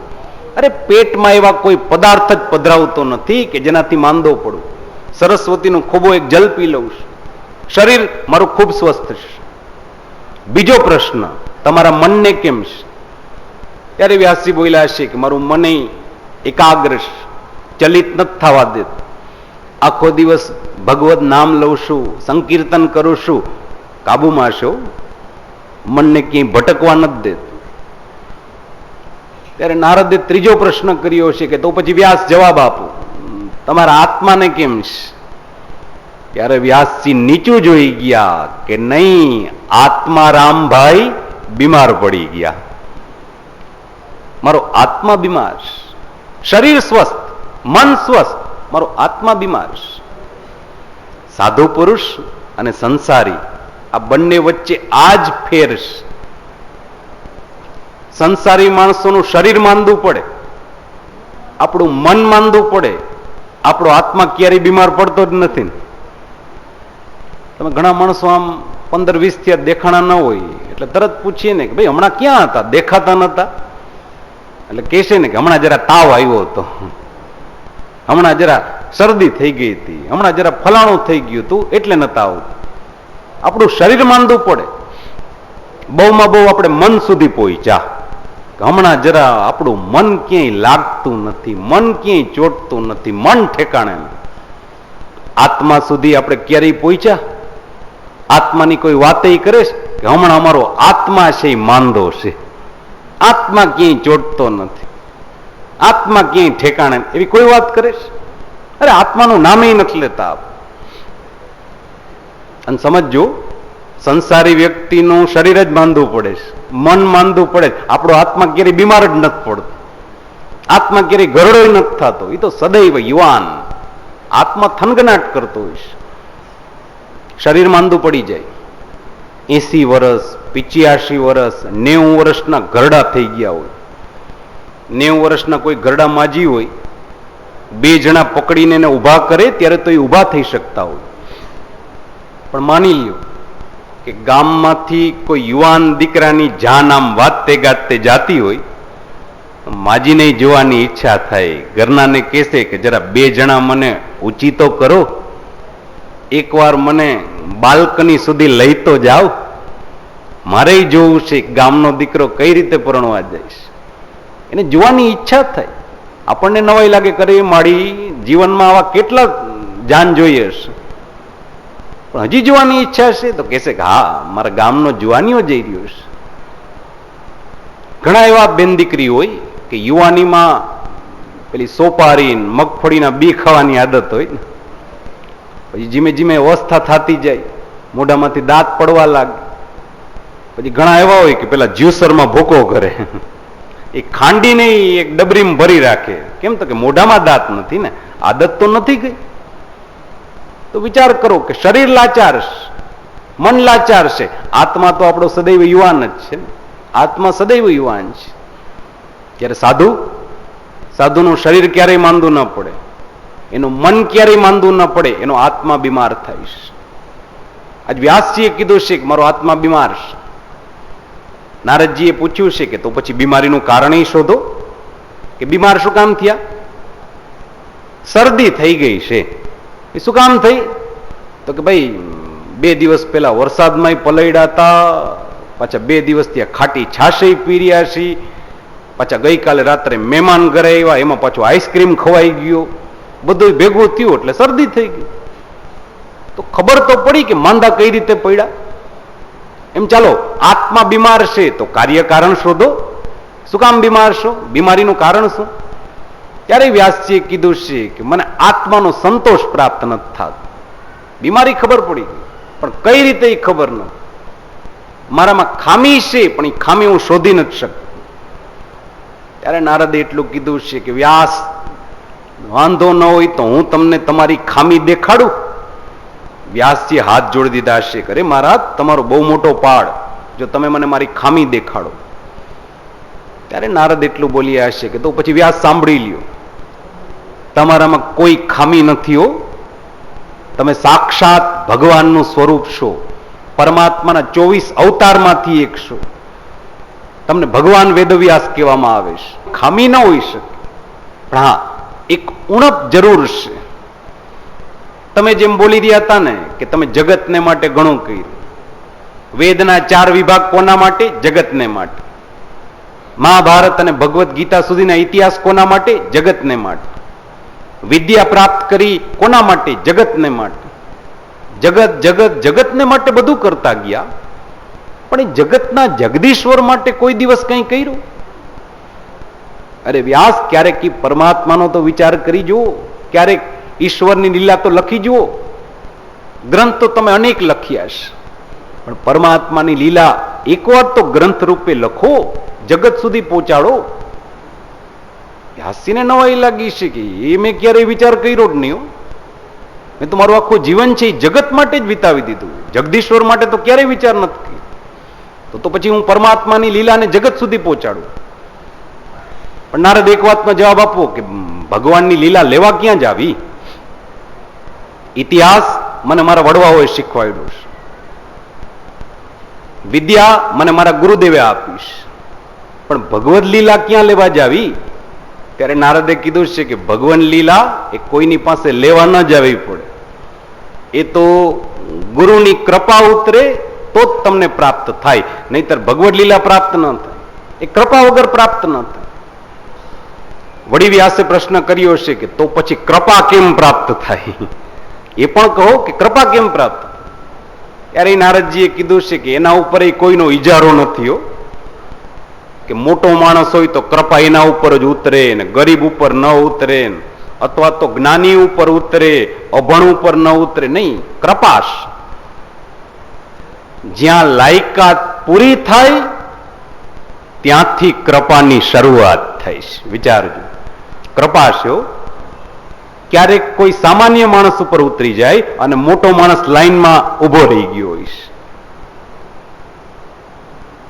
અરે પેટમાં એવા કોઈ પદાર્થ જ પધરાવતો નથી કે જેનાથી માંદો પડું. સરસ્વતીનું ખોબો એક જલ પી લઉં છું. શરીર મારું ખૂબ સ્વસ્થ છે. બીજો પ્રશ્ન, તમારા મનને કેમ છે? ત્યારે વ્યાસજી બોલ્યા છે કે મારું મન એકાગ્ર છે, ચલિત નથી થવા દેતું. આખો દિવસ ભગવત નામ લઉં છું, સંકીર્તન કરું છું, કાબુમાં છો, મનને ક્યાંય ભટકવા નથી દેતું. ત્યારે નારદે ત્રીજો પ્રશ્ન કર્યો છે કે તો પછી વ્યાસ જવાબ આપો, તમારા આત્માને કેમ છે? ત્યારે વ્યાસજી નીચું જોઈ ગયા કે નહીં, આત્મા રામભાઈ બીમાર પડી ગયા. મારો આત્મા બીમાર છે. શરીર સ્વસ્થ, મન સ્વસ્થ, મારો આત્મા બીમાર છે. સાધુ પુરુષ અને સંસારી આ બંને વચ્ચે આ જ ફેર છે. સંસારી માણસોનું શરીર માંદું પડે, આપણું મન માંદું પડે, આપણો આત્મા ક્યારેય બીમાર પડતો જ નથી. તમે ઘણા માણસો આમ 15-20 થી દેખાણા ન હોય એટલે તરત પૂછીએ ને કે ભાઈ હમણાં ક્યાં હતા, દેખાતા નતા? એટલે કહેશે ને કે હમણાં જરા તાવ આવ્યો હતો, હમણાં જરા શરદી થઈ ગઈ હતી, હમણાં જરા ફલાણું થઈ ગયું હતું એટલે નતા આવતું. આપણું શરીર માંદું પડે, બહુમાં બહુ આપણે મન સુધી પહોંચ્યા, હમણાં જરા આપણું મન ક્યાંય લાગતું નથી, મન ક્યાંય ચોટતું નથી, મન ઠેકાણે નહીં. આત્મા સુધી આપણે ક્યારેય પહોંચ્યા? આત્માની કોઈ વાત કરે છે કે હમણાં અમારો આત્મા છે એ માંદો છે, આત્મા ક્યાંય ચોટતો નથી, આત્મા ક્યાંય ઠેકાણે, એવી કોઈ વાત કરે છે? અરે આત્માનું નામે નથી લેતા. અને સમજો, સંસારી વ્યક્તિનું શરીર જ માંદું પડે છે, મન માંદું પડે, આપણો આત્મા ક્યારેય બીમાર જ નથી પડતો, આત્મા ક્યારેય ગરડો નથી થતો. એ તો સદૈવ યુવાન, આત્મા થનગનાટ કરતો હોય છે. શરીર માંદું પડી જાય, 80 વર્ષ, 85 વર્ષ, 90 વર્ષના ગરડા થઈ ગયા હોય. 90 વર્ષના કોઈ ગરડા માજી હોય, 2 જણા પકડીને એને ઊભા કરે ત્યારે તો એ ઊભા થઈ શકતા હોય. પણ માની લ્યો કે ગામમાંથી કોઈ યુવાન દીકરાની જાન આમ વાતે ગાતે જાતી હોય, માજીને જોવાની ઈચ્છા થાય, ઘરનાને કહેશે કે જરા 2 જણા મને ઊંચી તો કરો, એકવાર મને બાલ્કની સુધી લઈ તો જાઓ, મારે જોવું છે ગામનો દીકરો કઈ રીતે પરણવા જાય છે. એને જોવાની ઈચ્છા થાય. આપણને નવાઈ લાગે, કરે મારી જીવનમાં આવા કેટલા જાન જોઈએ હશે, પણ હજી જોવાની ઈચ્છા છે તો કહેશે કે હા, મારા ગામનો જુવાનીઓ જઈ રહ્યો છે. ઘણા એવા બેન દીકરી હોય કે યુવાનીમાં પેલી સોપારી મગફળીના બી ખાવાની આદત હોય ને, પછી ધીમે ધીમે અવસ્થા થતી જાય, મોઢામાંથી દાંત પડવા લાગે. પછી ઘણા એવા હોય કે પેલા જ્યુસરમાં ભૂકો કરે, એ ખાંડીને એક ડબરીમાં ભરી રાખે. કેમ? તો કે મોઢામાં દાંત નથી ને, આદત તો નથી ગઈ. તો વિચાર કરો કે શરીર લાચાર છે, મન લાચાર છે, આત્મા તો આપણો સદૈવ યુવાન જ છે ને, આત્મા સદૈવ યુવાન છે. ત્યારે સાધુનું શરીર ક્યારેય માંદું ન પડે, એનું મન ક્યારેય માંદું ન પડે, એનો આત્મા બીમાર થાય છે. આજ વ્યાસજીએ કીધું છે કે મારો આત્મા બીમાર છે. નારદજીએ પૂછ્યું છે કે તો પછી બીમારીનું કારણ શોધો, કે બીમાર શું કામ થયા? શરદી થઈ ગઈ છે. એ શું કામ થઈ? તો કે ભાઈ 2 દિવસ પહેલા વરસાદમાં પલળ્યા હતા, પાછા 2 દિવસ ત્યાં ખાટી છાશે પી રહ્યા છે, પાછા ગઈકાલે રાત્રે મહેમાન ઘરે આવ્યા, એમાં પાછું આઈસ્ક્રીમ ખવાઈ ગયો, બધું ભેગું થયું એટલે શરદી થઈ ગઈ. તો ખબર તો પડી કે માંદા કઈ રીતે પડ્યા. એમ ચાલો, આત્મા બીમાર છે તો કાર્ય કારણ શોધો. શું કામ બીમાર છો? બીમારીનું કારણ શું? ત્યારે વ્યાસજીએ કીધું છે કે મને આત્માનો સંતોષ પ્રાપ્ત નથી થતો. બીમારી ખબર પડી ગઈ, પણ કઈ રીતે એ ખબર ન. મારામાં ખામી છે, પણ એ ખામી હું શોધી નથી શકતો. ત્યારે નારદે એટલું કીધું છે કે વ્યાસ, વાંધો ન હોય તો હું તમને તમારી ખામી દેખાડું. વ્યાસજી હાથ જોડી દીધા છે, કરે મહારાજ તમારો બહુ મોટો પાડ, જો તમે મને મારી ખામી દેખાડો. ત્યારે નારદ એટલું બોલ્યા હશે કે તો પછી વ્યાસ સાંભળી લ્યો, તમારામાં કોઈ ખામી નથી હો, તમે સાક્ષાત ભગવાનનું સ્વરૂપ છો, પરમાત્માના 24 અવતારમાંથી એક છો. તમને ભગવાન વેદવ્યાસ કહેવામાં આવે છે. ખામી ન હોઈ શકે, પણ હા એક ઉણપ જરૂર છે. તમે જેમ બોલી રહ્યા હતા ને કે તમે જગતને માટે ઘણું કર્યું. વેદના 4 વિભાગ કોના માટે? જગતને માટે. મહાભારત અને ભગવદ્ ગીતા સુધીના ઇતિહાસ કોના માટે? જગતને માટે. વિદ્યા પ્રાપ્ત કરી કોના માટે? જગતને માટે. જગત જગત જગતને માટે બધું કરતા ગયા, પણ એ જગતના જગદીશ્વર માટે કોઈ દિવસ કંઈ કર્યું? અરે વ્યાસ, ક્યારેક પરમાત્માનો તો વિચાર કરી જુઓ, ક્યારેક ઈશ્વરની લીલા તો લખી જુઓ. ગ્રંથ તો તમે અનેક લખ્યા છે, પણ પરમાત્માની લીલા એકવાર તો ગ્રંથ રૂપે લખો, જગત સુધી પહોંચાડો. વ્યાસજીને નવાઈ લાગી છે કે એ મેં ક્યારેય વિચાર કર્યો જ નહીં. મેં તો મારું આખું જીવન છે એ જગત માટે જ વિતાવી દીધું, જગદીશ્વર માટે તો ક્યારેય વિચાર નથી કર્યો. તો પછી હું પરમાત્માની લીલાને જગત સુધી પહોંચાડું. પણ નારદ એક વાતનો જવાબ આપવો કે ભગવાનની લીલા લેવા ક્યાં જ આવી? ઇતિહાસ મને મારા વડવાઓએ શીખવાડ્યો છે, વિદ્યા મને મારા ગુરુદેવે આપી છે, પણ ભગવદ લીલા ક્યાં લેવા જ આવી? ત્યારે નારદે કીધું છે કે ભગવાન લીલા એ કોઈની પાસે લેવા ન જવી પડે, એ તો ગુરુની કૃપા ઉતરે તો જ તમને પ્રાપ્ત થાય, નહીતર ભગવદ લીલા પ્રાપ્ત ન થાય, એ કૃપા વગર પ્રાપ્ત ન થાય. વળી વ્યાસે પ્રશ્ન કર્યો છે કે તો પછી કૃપા કેમ પ્રાપ્ત થાય? એ પણ કહો કે કૃપા કેમ પ્રાપ્ત થાય? ત્યારે નારદજીએ કીધું છે કે એના ઉપર કોઈનો ઇજારો નથી હો, કે મોટો માણસ હોય તો કૃપા એના ઉપર જ ઉતરે ને ગરીબ ઉપર ન ઉતરે, અથવા તો જ્ઞાની ઉપર ઉતરે, અભણ ઉપર ન ઉતરે. નહીં, કૃપાશ. જ્યાં લાયકાત પૂરી થાય ત્યાંથી કૃપાની શરૂઆત થાય છે. વિચારજો, કૃપાશ ક્યારેક કોઈ સામાન્ય માણસ ઉપર ઉતરી જાય અને મોટો માણસ લાઈનમાં ઉભો રહી ગયો હોય છે.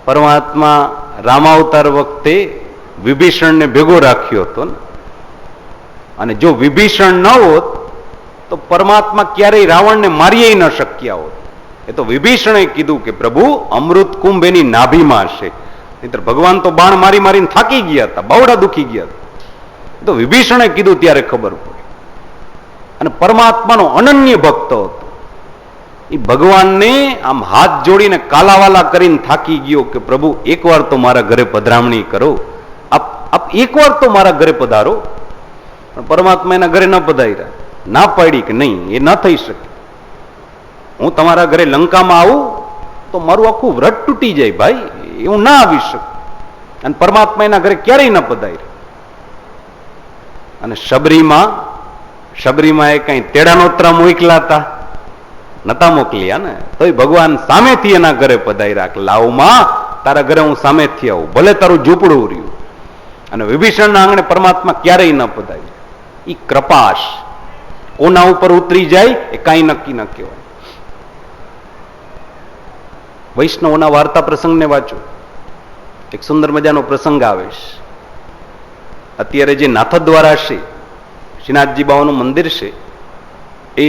પરમાત્મા રામાવતાર વખતે વિભીષણને ભેગો રાખ્યો હતો ને, અને જો વિભીષણ ન હોત તો પરમાત્મા ક્યારેય રાવણને મારી ન શક્યા હોત. એ તો વિભીષણે કીધું કે પ્રભુ અમૃત કુંભ એની નાભીમાં છે, નહીતર ભગવાન તો બાણ મારી મારીને થાકી ગયા હતા, બાવડા દુખી ગયા હતા. તો વિભીષણે કીધું ત્યારે ખબર પડી. અને પરમાત્માનો અનન્ય ભક્ત હતો. એ ભગવાનને આમ હાથ જોડીને કાલાવાલા કરીને થાકી ગયો કે પ્રભુ એકવાર તો મારા ઘરે પધરામણી કરો, આપ એકવાર તો મારા ઘરે પધારો. પણ પરમાત્મા એના ઘરે ન પધાર્યા, ના પાડી કે નહીં, એ ન થઈ શકે. હું તમારા ઘરે લંકામાં આવું તો મારું આખું વ્રત તૂટી જાય ભાઈ, હું ના આવી શકું. અને પરમાત્મા એના ઘરે ક્યારેય ન પધાર્યા. અને શબરીમાં એ કઈ તેડાનોતરા મોકલા હતા? નતા મોકલ્યા ને. તોય ભગવાન સામેથી એના ઘરે પધાર્યા કે લાવમાં તારા ઘરે હું સામેથી આવું, ભલે તારું ઝૂંપડું રહ્યું. અને વિભીષણના આંગણે પરમાત્મા ક્યારેય ન પધાર્યા. એ કૃપાશ કોના ઉપર ઉતરી જાય એ કાંઈ નક્કી ન કહેવાય. વૈષ્ણવના વાર્તા પ્રસંગને વાંચો, એક સુંદર મજાનો પ્રસંગ આવે છે. અત્યારે જે નાથદ્વારા છે, શ્રીનાથજી બાવાનું મંદિર છે, એ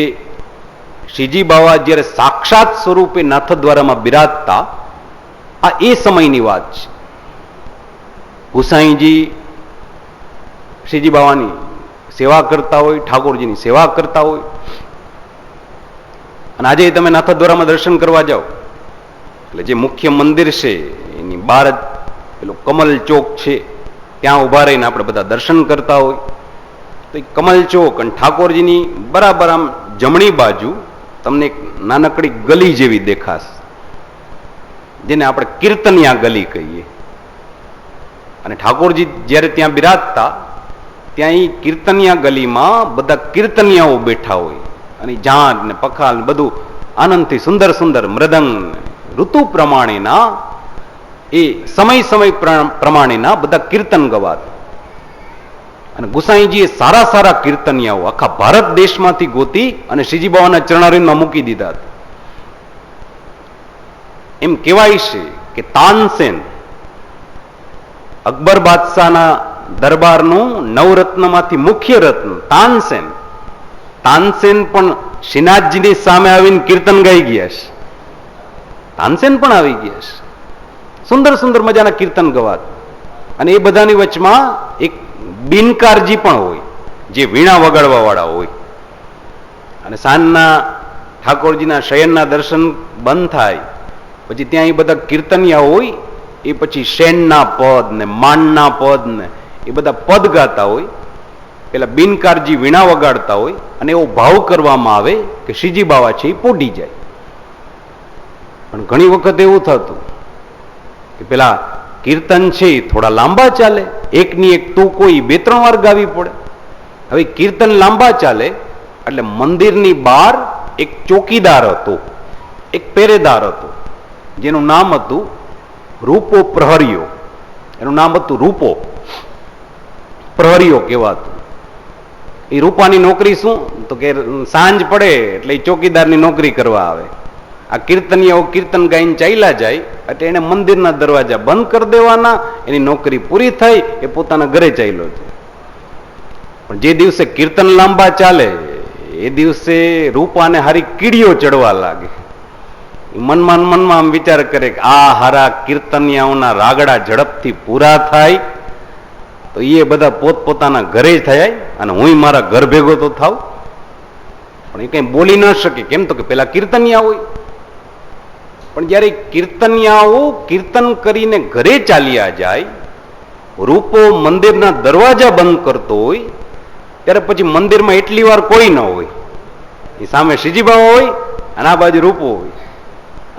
શ્રીજી બાવા જ્યારે સાક્ષાત સ્વરૂપે નાથદ્વારામાં બિરાજતા, આ એ સમયની વાત છે. ગુસાઈજી શ્રીજી બાવાની સેવા કરતા હોય, ઠાકોરજીની સેવા કરતા હોય. અને આજે તમે નાથદ્વારામાં દર્શન કરવા જાઓ એટલે જે મુખ્ય મંદિર છે એની બહાર જ પેલો કમલ ચોક છે, ત્યાં ઉભા રહીને આપણે બધા દર્શન કરતા હોય. તો એ કમલ ચોક અને ઠાકોરજીની બરાબર આમ જમણી બાજુ તમને એક નાનકડી ગલી જેવી દેખાશે, જેને આપણે કીર્તનિયા ગલી કહીએ. અને ઠાકોરજી જ્યારે ત્યાં બિરાજતા, ત્યાં એ કીર્તનિયા ગલીમાં બધા કીર્તનિયાઓ બેઠા હોય, અને ઝાંડ ને પખાલ ને બધું આનંદથી સુંદર સુંદર મૃદંગ, ઋતુ પ્રમાણેના, એ સમય પ્રમાણેના બધા કીર્તન ગવાતા. અને ગુસાઈજીએ સારા સારા કીર્તનિયાઓ આખા ભારત દેશમાંથી ગોતી અને શ્રીજી બાવાના ચરણારવિંદમાં મૂકી દીધા હતા. એમ કહેવાય છે કે તાનસેન, અકબર બાદશાહના દરબારનું નવરત્નમાંથી મુખ્ય રત્ન તાનસેન પણ શ્રીનાથજીની સામે આવીને કીર્તન ગાઈ ગયા છે, તાનસેન પણ આવી ગયા છે, સુંદર સુંદર મજાના કીર્તન ગવાત. અને એ બધાની વચમાં એક બિનકારજી પણ હોય, જે વીણા વગાડવા વાળા હોય. અને સાંજના ઠાકોરજીના શયનના દર્શન બંધ થાય પછી ત્યાં એ બધા કીર્તનિયા હોય, એ પછી શેનના પદ ને માનના પદ ને એ બધા પદ ગાતા હોય. પેલા બિનકારજી વીણા વગાડતા હોય અને એવો ભાવ કરવામાં આવે કે શ્રીજી બાવા છે એ પોડી જાય. પણ ઘણી વખત એવું થતું કે પેલા કીર્તન છે એ થોડા લાંબા ચાલે, એકની એક તું કોઈ 2-3 વાર ગાવી પડે. હવે કીર્તન લાંબા ચાલે એટલે મંદિરની બહાર એક ચોકીદાર હતો, એક પહેરેદાર હતો, જેનું નામ હતું રૂપો પ્રહરીયો. એનું નામ હતું રૂપો પ્રહરીયો કહેવાતું. એ રૂપાની નોકરી શું તો કે સાંજ પડે એટલે એ ચોકીદારની નોકરી કરવા આવે. આ કીર્તનિયાઓ કીર્તન ગાઈને ચાલ્યા જાય એટલે એને મંદિરના દરવાજા બંધ કરી દેવાના, એની નોકરી પૂરી થઈ, એ પોતાના ઘરે ચાલ્યો છે. પણ જે દિવસે કીર્તન લાંબા ચાલે એ દિવસે રૂપાને હારી કીડીઓ ચડવા લાગે. મનમાં આમ વિચાર કરે કે આ હારા કીર્તનિયાઓના રાગડા ઝડપથી પૂરા થાય તો એ બધા પોતપોતાના ઘરે થાય અને હું મારા ઘર ભેગો તો થાવ. પણ એ કઈ બોલી ન શકે, કેમ તો કે પેલા કીર્તનિયા હોય. પણ જયારે કીર્તનિયાઓ કીર્તન કરીને ઘરે ચાલ્યા જાય, રૂપો મંદિરના દરવાજા બંધ કરતો હોય, ત્યારે પછી મંદિરમાં એટલી વાર કોઈ ન હોય. એ સામે શ્રીજી બાવા હોય અને આ બાજુ રૂપો હોય.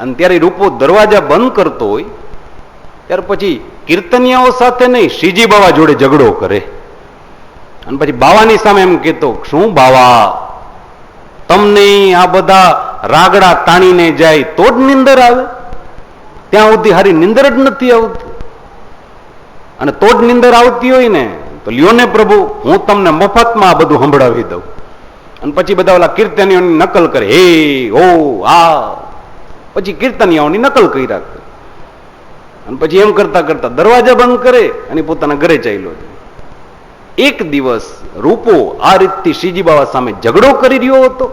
અને ત્યારે રૂપો દરવાજા બંધ કરતો હોય ત્યારે પછી કીર્તનિયાઓ સાથે નહીં, શ્રીજી બાવા જોડે ઝઘડો કરે. અને પછી બાવાની સામે એમ કહેતો, શું બાવા તમને આ બધા રાગડા તાણીને જાય તો જ નિંદર આવે? ત્યાં સુધી હારી નિંદર જ નથી આવતી. અને તો જ નિંદર આવતી હોય ને તો લ્યો ને પ્રભુ, હું તમને મફતમાં આ બધું સંભળાવી દઉં. અને પછી બધા ઓલા કીર્તનિયાઓની નકલ કરે, હે ઓ આ, પછી કીર્તનિયાઓની નકલ કર્યા કરે. અને પછી એમ કરતા કરતા દરવાજા બંધ કરે અને પોતાના ઘરે ચાલ્યો છે. એક દિવસ રૂપો આ રીતથી શ્રીજી બાવા સામે ઝઘડો કરી રહ્યો હતો.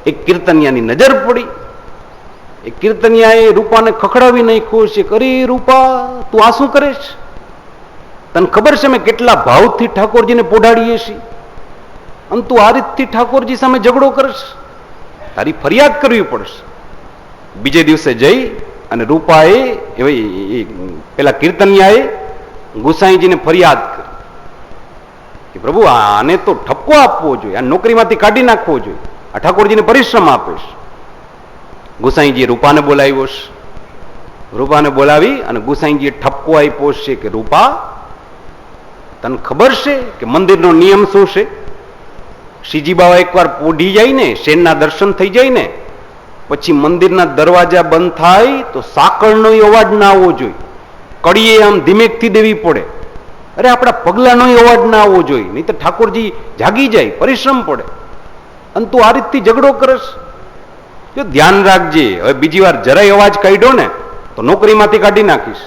એક કીર્તનિયાની નજર પડી. એ કીર્તનિયાએ રૂપાને ખખડાવી નાખ્યો છે, અરે રૂપા તું આ શું કરે છે? તને ખબર છે મેં કેટલા ભાવથી ઠાકોરજીને પોઢાડીએ છીએ અને તું આ રીતથી ઠાકોરજી સામે ઝઘડો કરશ? તારી ફરિયાદ કરવી પડશે. બીજે દિવસે જઈ અને રૂપાએ પેલા કીર્તનિયાએ ગુસાઈજીને ફરિયાદ કરી કે પ્રભુ આને તો ઠપકો આપવો જોઈએ, આ નોકરીમાંથી કાઢી નાખવો જોઈએ, આ ઠાકોરજીને પરિશ્રમ આપે છે. ગુસાઈજીએ રૂપાને બોલાવ્યો છે. રૂપાને બોલાવી અને ગુસાઈજીએ ઠપકો આપ્યો છે કે રૂપા તને ખબર છે કે મંદિરનો નિયમ શું છે? શ્રીજી બાવા એકવાર પોઢી જાય ને, શેનના દર્શન થઈ જાય ને પછી મંદિરના દરવાજા બંધ થાય તો સાકળનો અવાજ ના આવવો જોઈએ, કડીએ આમ ધીમેકથી દેવી પડે. અરે આપણા પગલાનો અવાજ ના આવવો જોઈએ, નહીં તો ઠાકોરજી જાગી જાય, પરિશ્રમ પડે. અને તું આ રીતથી ઝઘડો કરશ? જો ધ્યાન રાખજે, હવે બીજી વાર જરાય અવાજ કાઢ્યો ને તો નોકરીમાંથી કાઢી નાખીશ.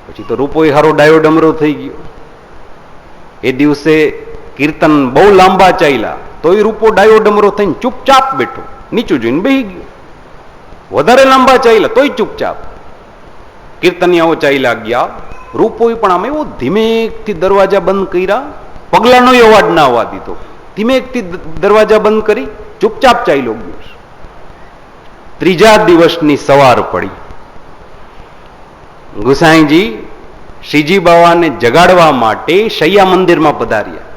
પછી તો રૂપો હારો ડાયો ડમરો થઈ ગયો. એ દિવસે કીર્તન બહુ લાંબા ચાલ્યા તો એ રૂપો ડાયો ડમરો થઈને ચૂપચાપ બેઠો, નીચું જોઈને બેહી ગયો. વધારે લાંબા ચાલ્યા તોય ચૂપચાપ. કીર્તનિયાઓ ચાલ્યા ગયા, રૂપોએ પણ આમ એવો ધીમેકથી દરવાજા બંધ કર્યા, પગલાનો અવાજ ના આવવા દીધો, ધીમેકથી દરવાજા બંધ કરી ચૂપચાપ ચાલ્યો ગયો. ત્રીજા દિવસની સવાર પડી. ગુસાઈજી શ્રીજી બાવાને જગાડવા માટે શૈયા મંદિરમાં પધાર્યા.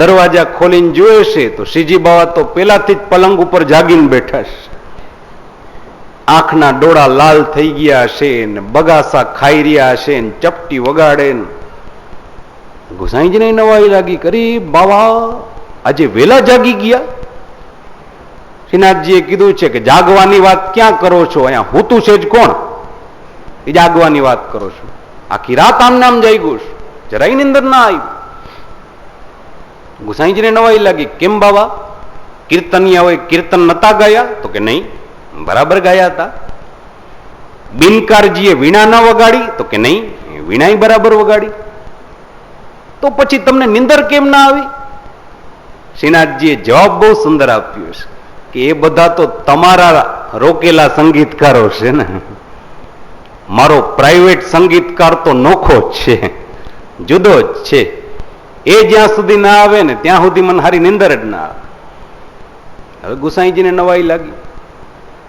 દરવાજા ખોલીને જોયે છે તો શ્રીજી બાવા તો પેલાથી જ પલંગ ઉપર જાગીને બેઠા છે. આંખના ડોળા લાલ થઈ ગયા છે ને બગાસા ખાઈ રહ્યા છે ને ચપટી વગાડે. ગુસાઈજીને નવાઈ લાગી, કરી બાવા આજે વેલા જાગી ગયા? શ્રીનાથજીએ કીધું છે કે જાગવાની વાત ક્યાં કરો છો, અહીંયા હોતું છે જ કોણ? એ જાગવાની વાત કરો છો? આખી રાત આમ નામ જાગ્યું, જરાય નિંદર ના આવી. ગુસાઈજીને નવાઈ લાગી, કેમ બાવા કીર્તનિયાઓએ કીર્તન નતા ગાયા? તો કે નહીં, બરાબર ગાયા હતા. બિનકારજીએ વીણા ના વગાડી? તો કે નહીં, વીણા બરાબર વગાડી. તો પછી તમને નિંદર કેમ ના આવી? શ્રીનાથજીએ જવાબ બહુ સુંદર આપ્યો છે કે એ બધા તો તમારા રોકેલા સંગીતકારો છે ને, મારો પ્રાઇવેટ સંગીતકાર તો નોખો જ છે, જુદો જ છે. એ જ્યાં સુધી ના આવે ને ત્યાં સુધી મને હારી નિંદર જ ના આવે. હવે ગુસાઈજીને નવાઈ લાગી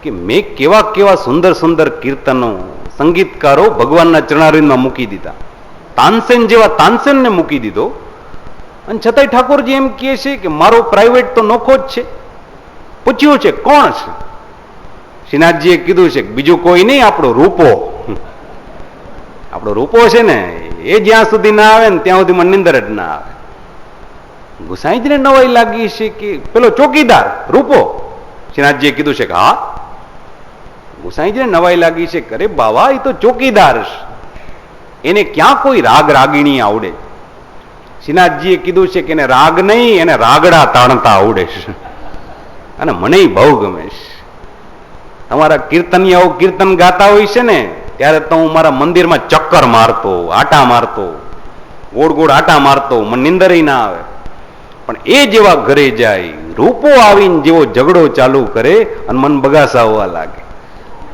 કે મેં કેવા કેવા સુંદર સુંદર કીર્તનો સંગીતકારો ભગવાનના ચરણારવિંદમાં મૂકી દીધા, તાનસેન જેવા તાનસેનને મૂકી દીધો, અને છતાંય ઠાકોરજી એમ કહે છે કે મારો પ્રાઇવેટ તો નોખો જ છે. પૂછ્યું છે કોણ છે? શ્રીનાથજીએ કીધું છે કે બીજું કોઈ નહીં, આપણો રૂપો. આપણો રૂપો છે ને એ જ્યાં સુધી ના આવે ને ત્યાં સુધી મને નિંદર જ ના આવે. ગુસાઈજીને નવાઈ લાગી છે કે પેલો ચોકીદાર રૂપો. શ્રીનાથજીએ કીધું છે કે હા. ગુસાઈજીને નવાઈ લાગી છે કે અરે બાવા, એ તો ચોકીદાર છે, એને ક્યાં કોઈ રાગ રાગીણી આવડે. શ્રીનાથજીએ કીધું છે કે એને રાગ નહીં, એને રાગડા તાણતા આવડે છે, અને મને બહુ ગમે છે. તમારા કીર્તનિયાઓ કીર્તન ગાતા હોય છે ને ત્યારે તો હું મારા મંદિરમાં ચક્કર મારતો, આટા મારતો, ગોળ ગોળ આટા મારતો, મને નિંદર ના આવે. પણ એ જેવા ઘરે જાય, રૂપો આવીને જેવો ઝઘડો ચાલુ કરે અને મન બગાસા આવવા લાગે,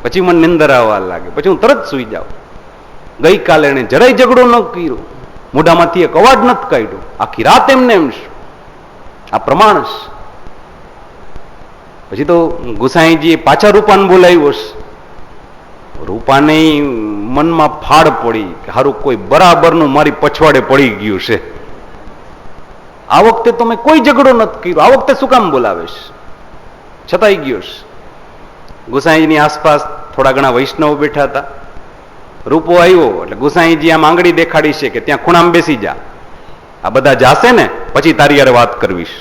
પછી મને નિંદર આવવા લાગે, પછી હું તરત સુઈ જાઉં. ગઈકાલે એને જરાય ઝઘડો ન કર્યો, મોઢામાંથી એક અવાજ નથી કાઢ્યો, આખી રાત એમને એમ છે. આ પ્રમાણ છે. પછી તો ગુસાઈજીએ પાછા રૂપાને બોલાવ્યો છે. રૂપાને મનમાં ફાડ પડી કે હારું કોઈ બરાબરનું મારી પછવાડે પડી ગયું છે. આ વખતે તો મેં કોઈ ઝઘડો નથી કર્યો, આ વખતે શું કામ બોલાવે છે? છતાંય ગયો છે. ગુસાઈજીની આસપાસ થોડા ઘણા વૈષ્ણવ બેઠા હતા. રૂપો આવ્યો એટલે ગુસાઈજી આમ આંગળી દેખાડી છે કે ત્યાં ખૂણામાં બેસી જા, આ બધા જાશે ને પછી તારી યારે વાત કરવીશ.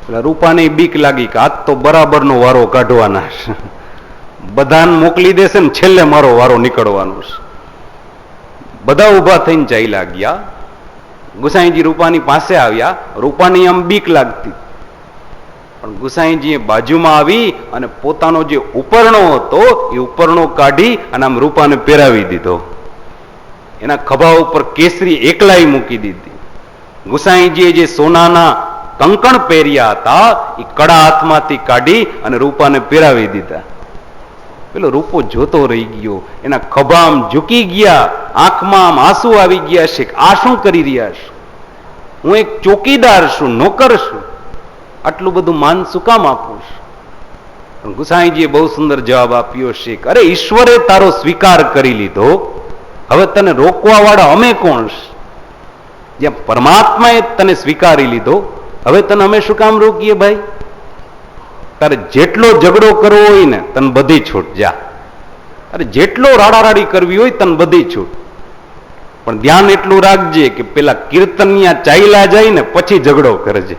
એટલે રૂપાને બીક લાગી કે આજ તો બરાબરનો વારો કાઢવાના છે, બધાને મોકલી દેશે ને છેલ્લે મારો વારો નીકળવાનો છે. બધા ઉભા થઈને ચાલ્યા ગયા. ગુસાઈજી રૂપાની પાસે આવ્યા. રૂપાની આમ બીક લાગતી, પણ ગુસાઈજીએ બાજુમાં આવી અને પોતાનો જે ઉપરણો હતો એ ઉપરણો કાઢી અને આમ રૂપાને પહેરાવી દીધો. એના ખભા ઉપર કેસરી એકલાઈ મૂકી દીધી. ગુસાઈજીએ જે સોનાના કંકણ પહેર્યા હતા એ કડા હાથમાંથી કાઢી અને રૂપાને પહેરાવી દીધા. પેલો રૂપો જોતો રહી ગયો, એના ખભા આમ ઝૂકી ગયા, આંખમાં આમ આંસુ આવી ગયા છે. આ શું કરી રહ્યા છે? હું એક ચોકીદાર છું, નોકર છું, આટલું બધું માન શું કામ આપું છું? પણ ગુસાઈજીએ બહુ સુંદર જવાબ આપ્યો છે કે અરે ઈશ્વરે તારો સ્વીકાર કરી લીધો, હવે તને રોકવા વાળા અમે કોણ છે? જ્યાં પરમાત્માએ તને સ્વીકારી લીધો, હવે તને અમે શું કામ રોકીએ ભાઈ? તારે જેટલો ઝઘડો કરવો હોય ને તને બધી છૂટ, જા. અરે જેટલો રાડારાડી કરવી હોય તને બધી છૂટ, પણ ધ્યાન એટલું રાખજે કે પેલા કીર્તનિયા ચાલ્યા જાય ને પછી ઝઘડો કરજે,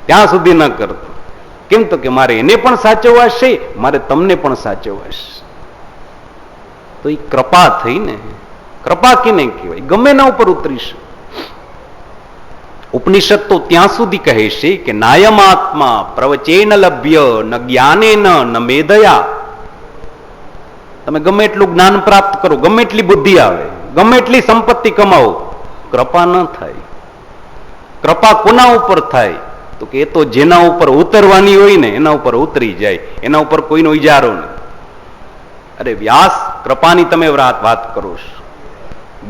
ત્યાં સુધી ન કરતો. કેમ તો કે મારે એને પણ સાચવવા છે, મારે તમને પણ સાચવવા છે. તો એ કૃપા થઈ ને. કૃપા કેને કહેવાય? ગમે એના ઉપર ઉતરીશું. ઉપનિષદ તો ત્યાં સુધી કહે છે કે નાયમાત્મા પ્રવચેન લભ્ય ન જ્ઞાનેન ન મેધયા. તમે ગમે એટલું જ્ઞાન પ્રાપ્ત કરો, ગમે એટલી બુદ્ધિ આવે, ગમે એટલી સંપત્તિ કમાવો, કૃપા ન થાય. કૃપા કોના ઉપર થાય? તો કે એ તો જેના ઉપર ઉતરવાની હોય ને એના ઉપર ઉતરી જાય, એના ઉપર કોઈનો ઇજારો નહીં. અરે વ્યાસ, કૃપાની તમે વાત કરો છો,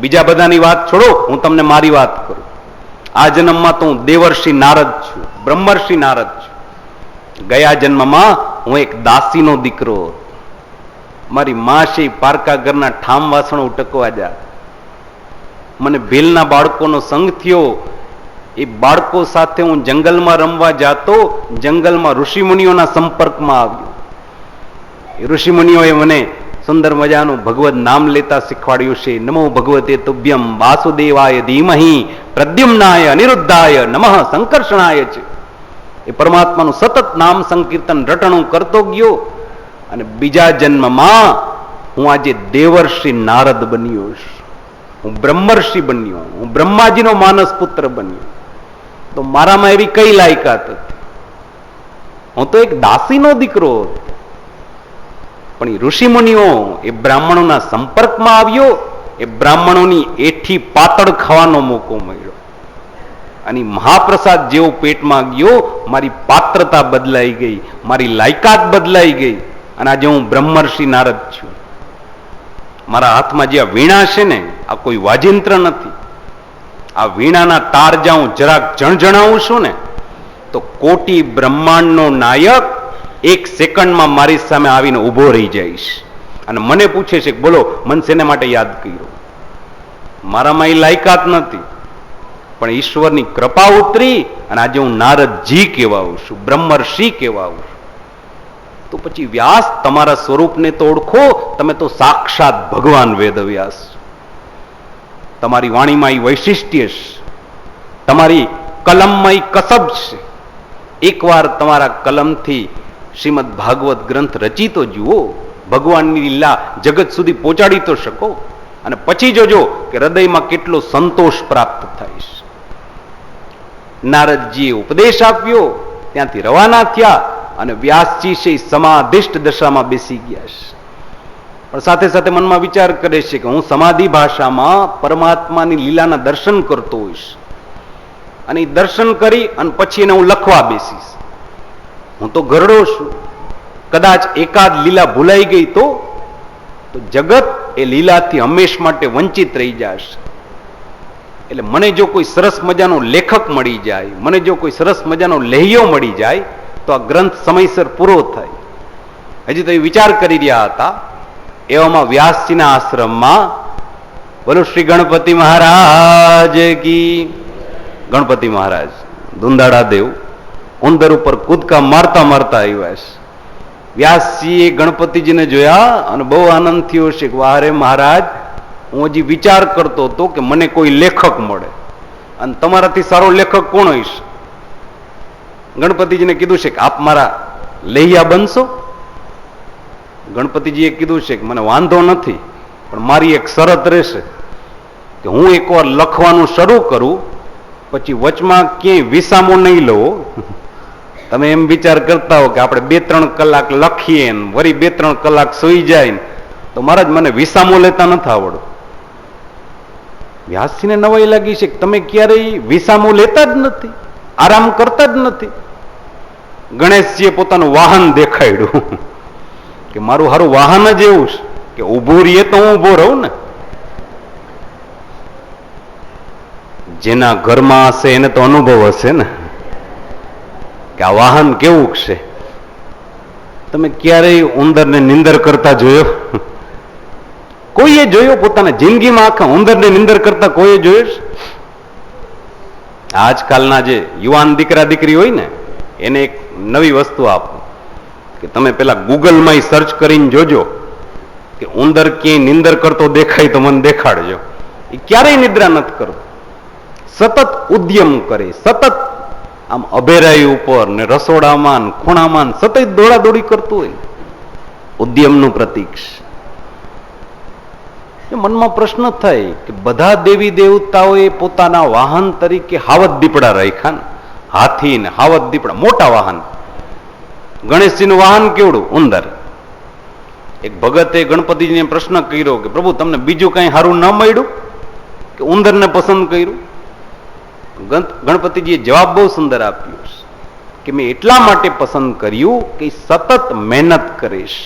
બીજા બધાની વાત છોડો, હું તમને મારી વાત કરું. આ જન્મમાં તો હું દેવર્ષિ નારદ છું, બ્રહ્મર્ષિ નારદ છું. ગયા જન્મમાં હું એક દાસીનો દીકરો હતો. મારી માં છે પારકા ઘરના ઠામ વાસણો ઉટકવા જા. મને ભીલના બાળકોનો સંગ થયો. એ બાળકો સાથે હું જંગલમાં રમવા જાતો, જંગલમાં ઋષિમુનિઓના સંપર્કમાં આવ્યો. એ ઋષિમુનિઓએ મને સુંદર મજાનું ભગવત નામ લેતા શીખવાડ્યું છે. નમો ભગવતે તુભ્યમ વાસુદેવાય ધીમહિ પ્રદ્યુમ્નાય અનિરુદ્ધાય નમઃ સંકર્ષણાય છે. એ પરમાત્માનું સતત નામ સંકીર્તન રટણું કરતો ગયો અને બીજા જન્મમાં હું આજે દેવર્ષિ નારદ બન્યો છું, હું બ્રહ્મર્ષિ બન્યો, હું બ્રહ્માજીનો માનસ પુત્ર બન્યો. તો મારામાં એવી કઈ લાયકાત હતી? હું તો એક દાસીનો દીકરો હતો. પણ એ ઋષિમુનિઓ એ બ્રાહ્મણોના સંપર્કમાં આવ્યો, એ બ્રાહ્મણોની એઠી પાતળ ખાવાનો મોકો મળ્યો. અને મહાપ્રસાદ જેવો પેટમાં ગયો, મારી પાત્રતા બદલાઈ ગઈ, મારી લાયકાત બદલાઈ ગઈ, અને આજે હું બ્રહ્મર્ષિ નારદ છું. મારા હાથમાં જે આ વીણા છે ને, આ કોઈ વાજિંત્ર નથી. આ વીણાના તાર જ્યાં હું જરાક જણજણાવું છું ને, તો કોટી બ્રહ્માંડનો નાયક એક સેકન્ડમાં મારી સામે આવીને ઉભો રહી જઈશ અને મને પૂછે છે કે બોલો મન શેને માટે યાદ કર્યો. મારામાં એ લાયકાત નથી, પણ ઈશ્વરની કૃપા ઉતરી અને આજે હું નારદજી કહેવાઉં છું, બ્રહ્મર્ષિ કહેવાઉં છું. તો પછી વ્યાસ, તમારા સ્વરૂપને તો ઓળખો, તમે તો સાક્ષાત ભગવાન વેદવ્યાસ. તમારી વાણીમાં એ વૈશિષ્ટ્ય છે, તમારી કલમમાં એ કસબ છે. એકવાર તમારા કલમથી શ્રીમદ ભાગવત ગ્રંથ રચી તો જુઓ, ભગવાનની લીલા જગત સુધી પહોંચાડી તો શકો, અને પછી જોજો કે હૃદયમાં કેટલો સંતોષ પ્રાપ્ત થાય છે. નારદજીએ ઉપદેશ આપ્યો, ત્યાંથી રવાના થયા અને વ્યાસજી છે સમાધિષ્ઠ દશામાં બેસી ગયા છે. પણ સાથે સાથે મનમાં વિચાર કરે છે કે હું સમાધિ ભાષામાં પરમાત્માની લીલાના દર્શન કરતો હોઈશ, અને એ દર્શન કરી અને પછી એને હું લખવા બેસીશ. હું તો ઘરડો છું, કદાચ એકાદ લીલા ભૂલાઈ ગઈ તો જગત એ લીલાથી હંમેશ માટે વંચિત રહી જશે. એટલે મને જો કોઈ સરસ મજાનો લેખક મળી જાય, મને જો કોઈ સરસ મજાનો લેહિયો મળી જાય, તો આ ગ્રંથ સમયસર પૂરો થાય. હજી તો એ વિચાર કરી રહ્યા હતા, એવામાં વ્યાસજીના આશ્રમમાં બોલો શ્રી ગણપતિ મહારાજ કી. ગણપતિ મહારાજ દુંદાળા દેવ ઉંદર ઉપર કૂદકા મારતા મારતા આવ્યા છે. વ્યાસજીએ ગણપતિજીને જોયા અને બહુ આનંદ થયો છે કે વારે મહારાજ, હું હજી વિચાર કરતો હતો કે મને કોઈ લેખક મળે, અને તમારાથી સારો લેખક કોણ હોઈશ? ગણપતિજીને કીધું છે કે આપ મારા લેહિયા બનશો? ગણપતિજીએ કીધું છે કે મને વાંધો નથી, પણ મારી એક શરત રહેશે કે હું એકવાર લખવાનું શરૂ કરું, પછી વચમાં ક્યાંય વિસામો નહીં લો. તમે એમ વિચાર કરતા હો કે આપણે 2-3 કલાક લખીએ ને વળી 2-3 કલાક સૂઈ જાય ને, તો મહારાજ મને વિસામો લેતા નથી આવડતું. વ્યાસજીને નવાઈ લાગી છે કે તમે ક્યારેય વિસામો લેતા જ નથી, આરામ કરતા જ નથી. ગણેશજીએ પોતાનું વાહન દેખાડ્યું કે મારું હારું વાહન જ એવું છે કે ઊભું રહીએ તો હું ઊભો રહું ને. જેના ઘરમાં હશે એને તો અનુભવ હશે ને કે આ વાહન કેવું છે. તમે ક્યારેય ઉંદરને નિંદર કરતા જોયો? કોઈએ જોયો? પોતાના જિંદગીમાં આખા ઉંદરને નિંદર કરતા કોઈએ જોયો? આજકાલના જે યુવાન દીકરા દીકરી હોય ને, એને એક નવી વસ્તુ આપો કે તમે પેલા ગૂગલમાં સર્ચ કરીને જોજો કે ઉંદર ક્યાંય નિંદર કરતો દેખાય તો મને દેખાડજો. એ ક્યારેય નિદ્રા નથી કરતો, સતત ઉદ્યમ કરે, સતત આમ અભેરાઈ ઉપર ને રસોડામાં ખૂણામાં સતત દોડાદોડી કરતું હોય. ઉદ્યમનું પ્રતીક છે. મનમાં પ્રશ્ન થાય કે બધા દેવી દેવતાઓએ પોતાના વાહન તરીકે હાવત દીપડા રાખ્યા ને, હાથી ને હાવત દીપડા, મોટા વાહન. ગણેશજીનું વાહન કેવડું? ઉંદર. એક ભગતે ગણપતિજીને પ્રશ્ન કર્યો કે પ્રભુ તમને બીજું કઈ સારું ન મળ્યું કે ઉંદરને પસંદ કર્યું? ગણપતિજીએ જવાબ બહુ સુંદર આપ્યો કે મેં એટલા માટે પસંદ કર્યું કે સતત મહેનત કરીશ,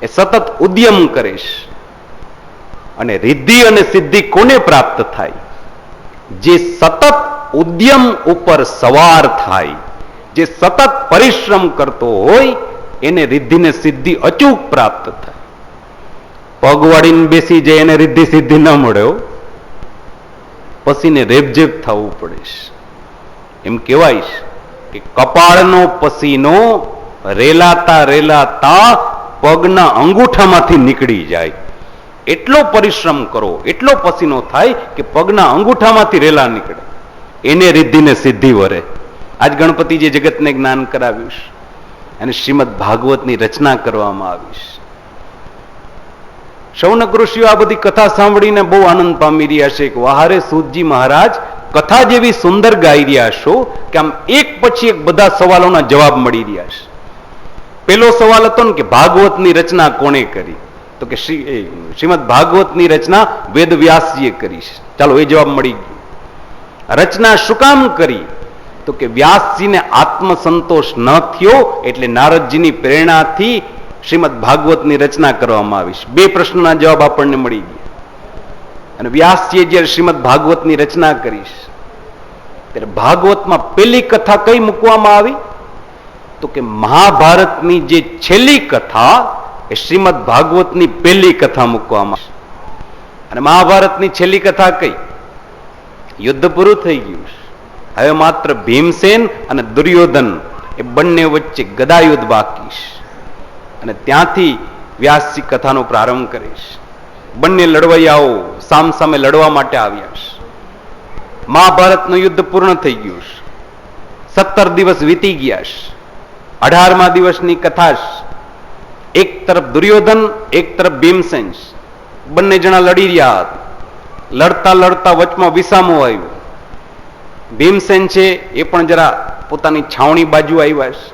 એ સતત ઉદ્યમ કરીશ. અને રિદ્ધિ અને સિદ્ધિ કોને પ્રાપ્ત થાય? જે સતત ઉદ્યમ ઉપર સવાર થાય, જે સતત પરિશ્રમ કરતો હોય એને રિદ્ધિ ને સિદ્ધિ અચૂક પ્રાપ્ત થાય. પગ વાળીને બેસી જાય એને રિદ્ધિ સિદ્ધિ ન મળ્યો, પસીને રેબઝેબ થવું પડે. એમ કહેવાય કે કપાળનો પસીનો રેલાતા રેલાતા પગના અંગૂઠામાંથી નીકળી જાય. એટલો પરિશ્રમ કરો, એટલો પસીનો થાય કે પગના અંગૂઠામાંથી રેલા નીકળે, એને રિદ્ધિ ને સિદ્ધિ વરે. આજ ગણપતિજીએ જગતને જ્ઞાન કરાવ્યું છે અને શ્રીમદ ભાગવતની રચના કરવામાં આવી છે. શૌનક ઋષિઓ આ બધી કથા સાંભળીને બહુ આનંદ પામી રહ્યા છે કે વહારે સૂતજી મહારાજ કથા જેવી સુંદર ગાઈ રહ્યા છો કે આમ એક પછી એક બધા સવાલોના જવાબ મળી રહ્યા છે. પેલો સવાલ હતો ને કે ભાગવતની રચના કોણે કરી? તો કે શ્રીમદ ભાગવતની રચના વેદ વ્યાસજીએ કરી છે. ચાલો, એ જવાબ મળી ગયો. રચના શું કામ કરી? તો કે વ્યાસજીને આત્મસંતોષ ન થયો એટલે નારદજીની પ્રેરણાથી શ્રીમદ ભાગવતની રચના કરવામાં આવી. બે પ્રશ્નોના જવાબ આપણને મળી ગયા. અને વ્યાસજીએ જ્યારે શ્રીમદ ભાગવતની રચના કરી ત્યારે ભાગવતમાં પેલી કથા કઈ મૂકવામાં આવી? તો કે મહાભારતની જે છેલ્લી કથા એ શ્રીમદ ભાગવતની પહેલી કથા મૂકવામાં આવી. અને મહાભારતની છેલ્લી કથા કઈ? યુદ્ધ પૂરું થઈ ગયું, હવે માત્ર ભીમસેન અને દુર્યોધન એ બંને વચ્ચે ગદાયુદ્ધ બાકી છે. અને ત્યાંથી વ્યાસજી કથાનો પ્રારંભ કરે છે. બંને લડવૈયાઓ સામસામે લડવા માટે આવ્યા છે. મહાભારતનું યુદ્ધ પૂર્ણ થઈ ગયું છે. 17 દિવસ વીતી ગયા છે. 18મા દિવસની કથા છે. એક તરફ દુર્યોધન, એક તરફ ભીમસેન. બંને જણા લડી રહ્યા હતા. લડતા લડતા વચમાં વિસામો આવ્યો. ભીમસેન છે એ પણ જરા પોતાની છાવણી બાજુ આવ્યા છે.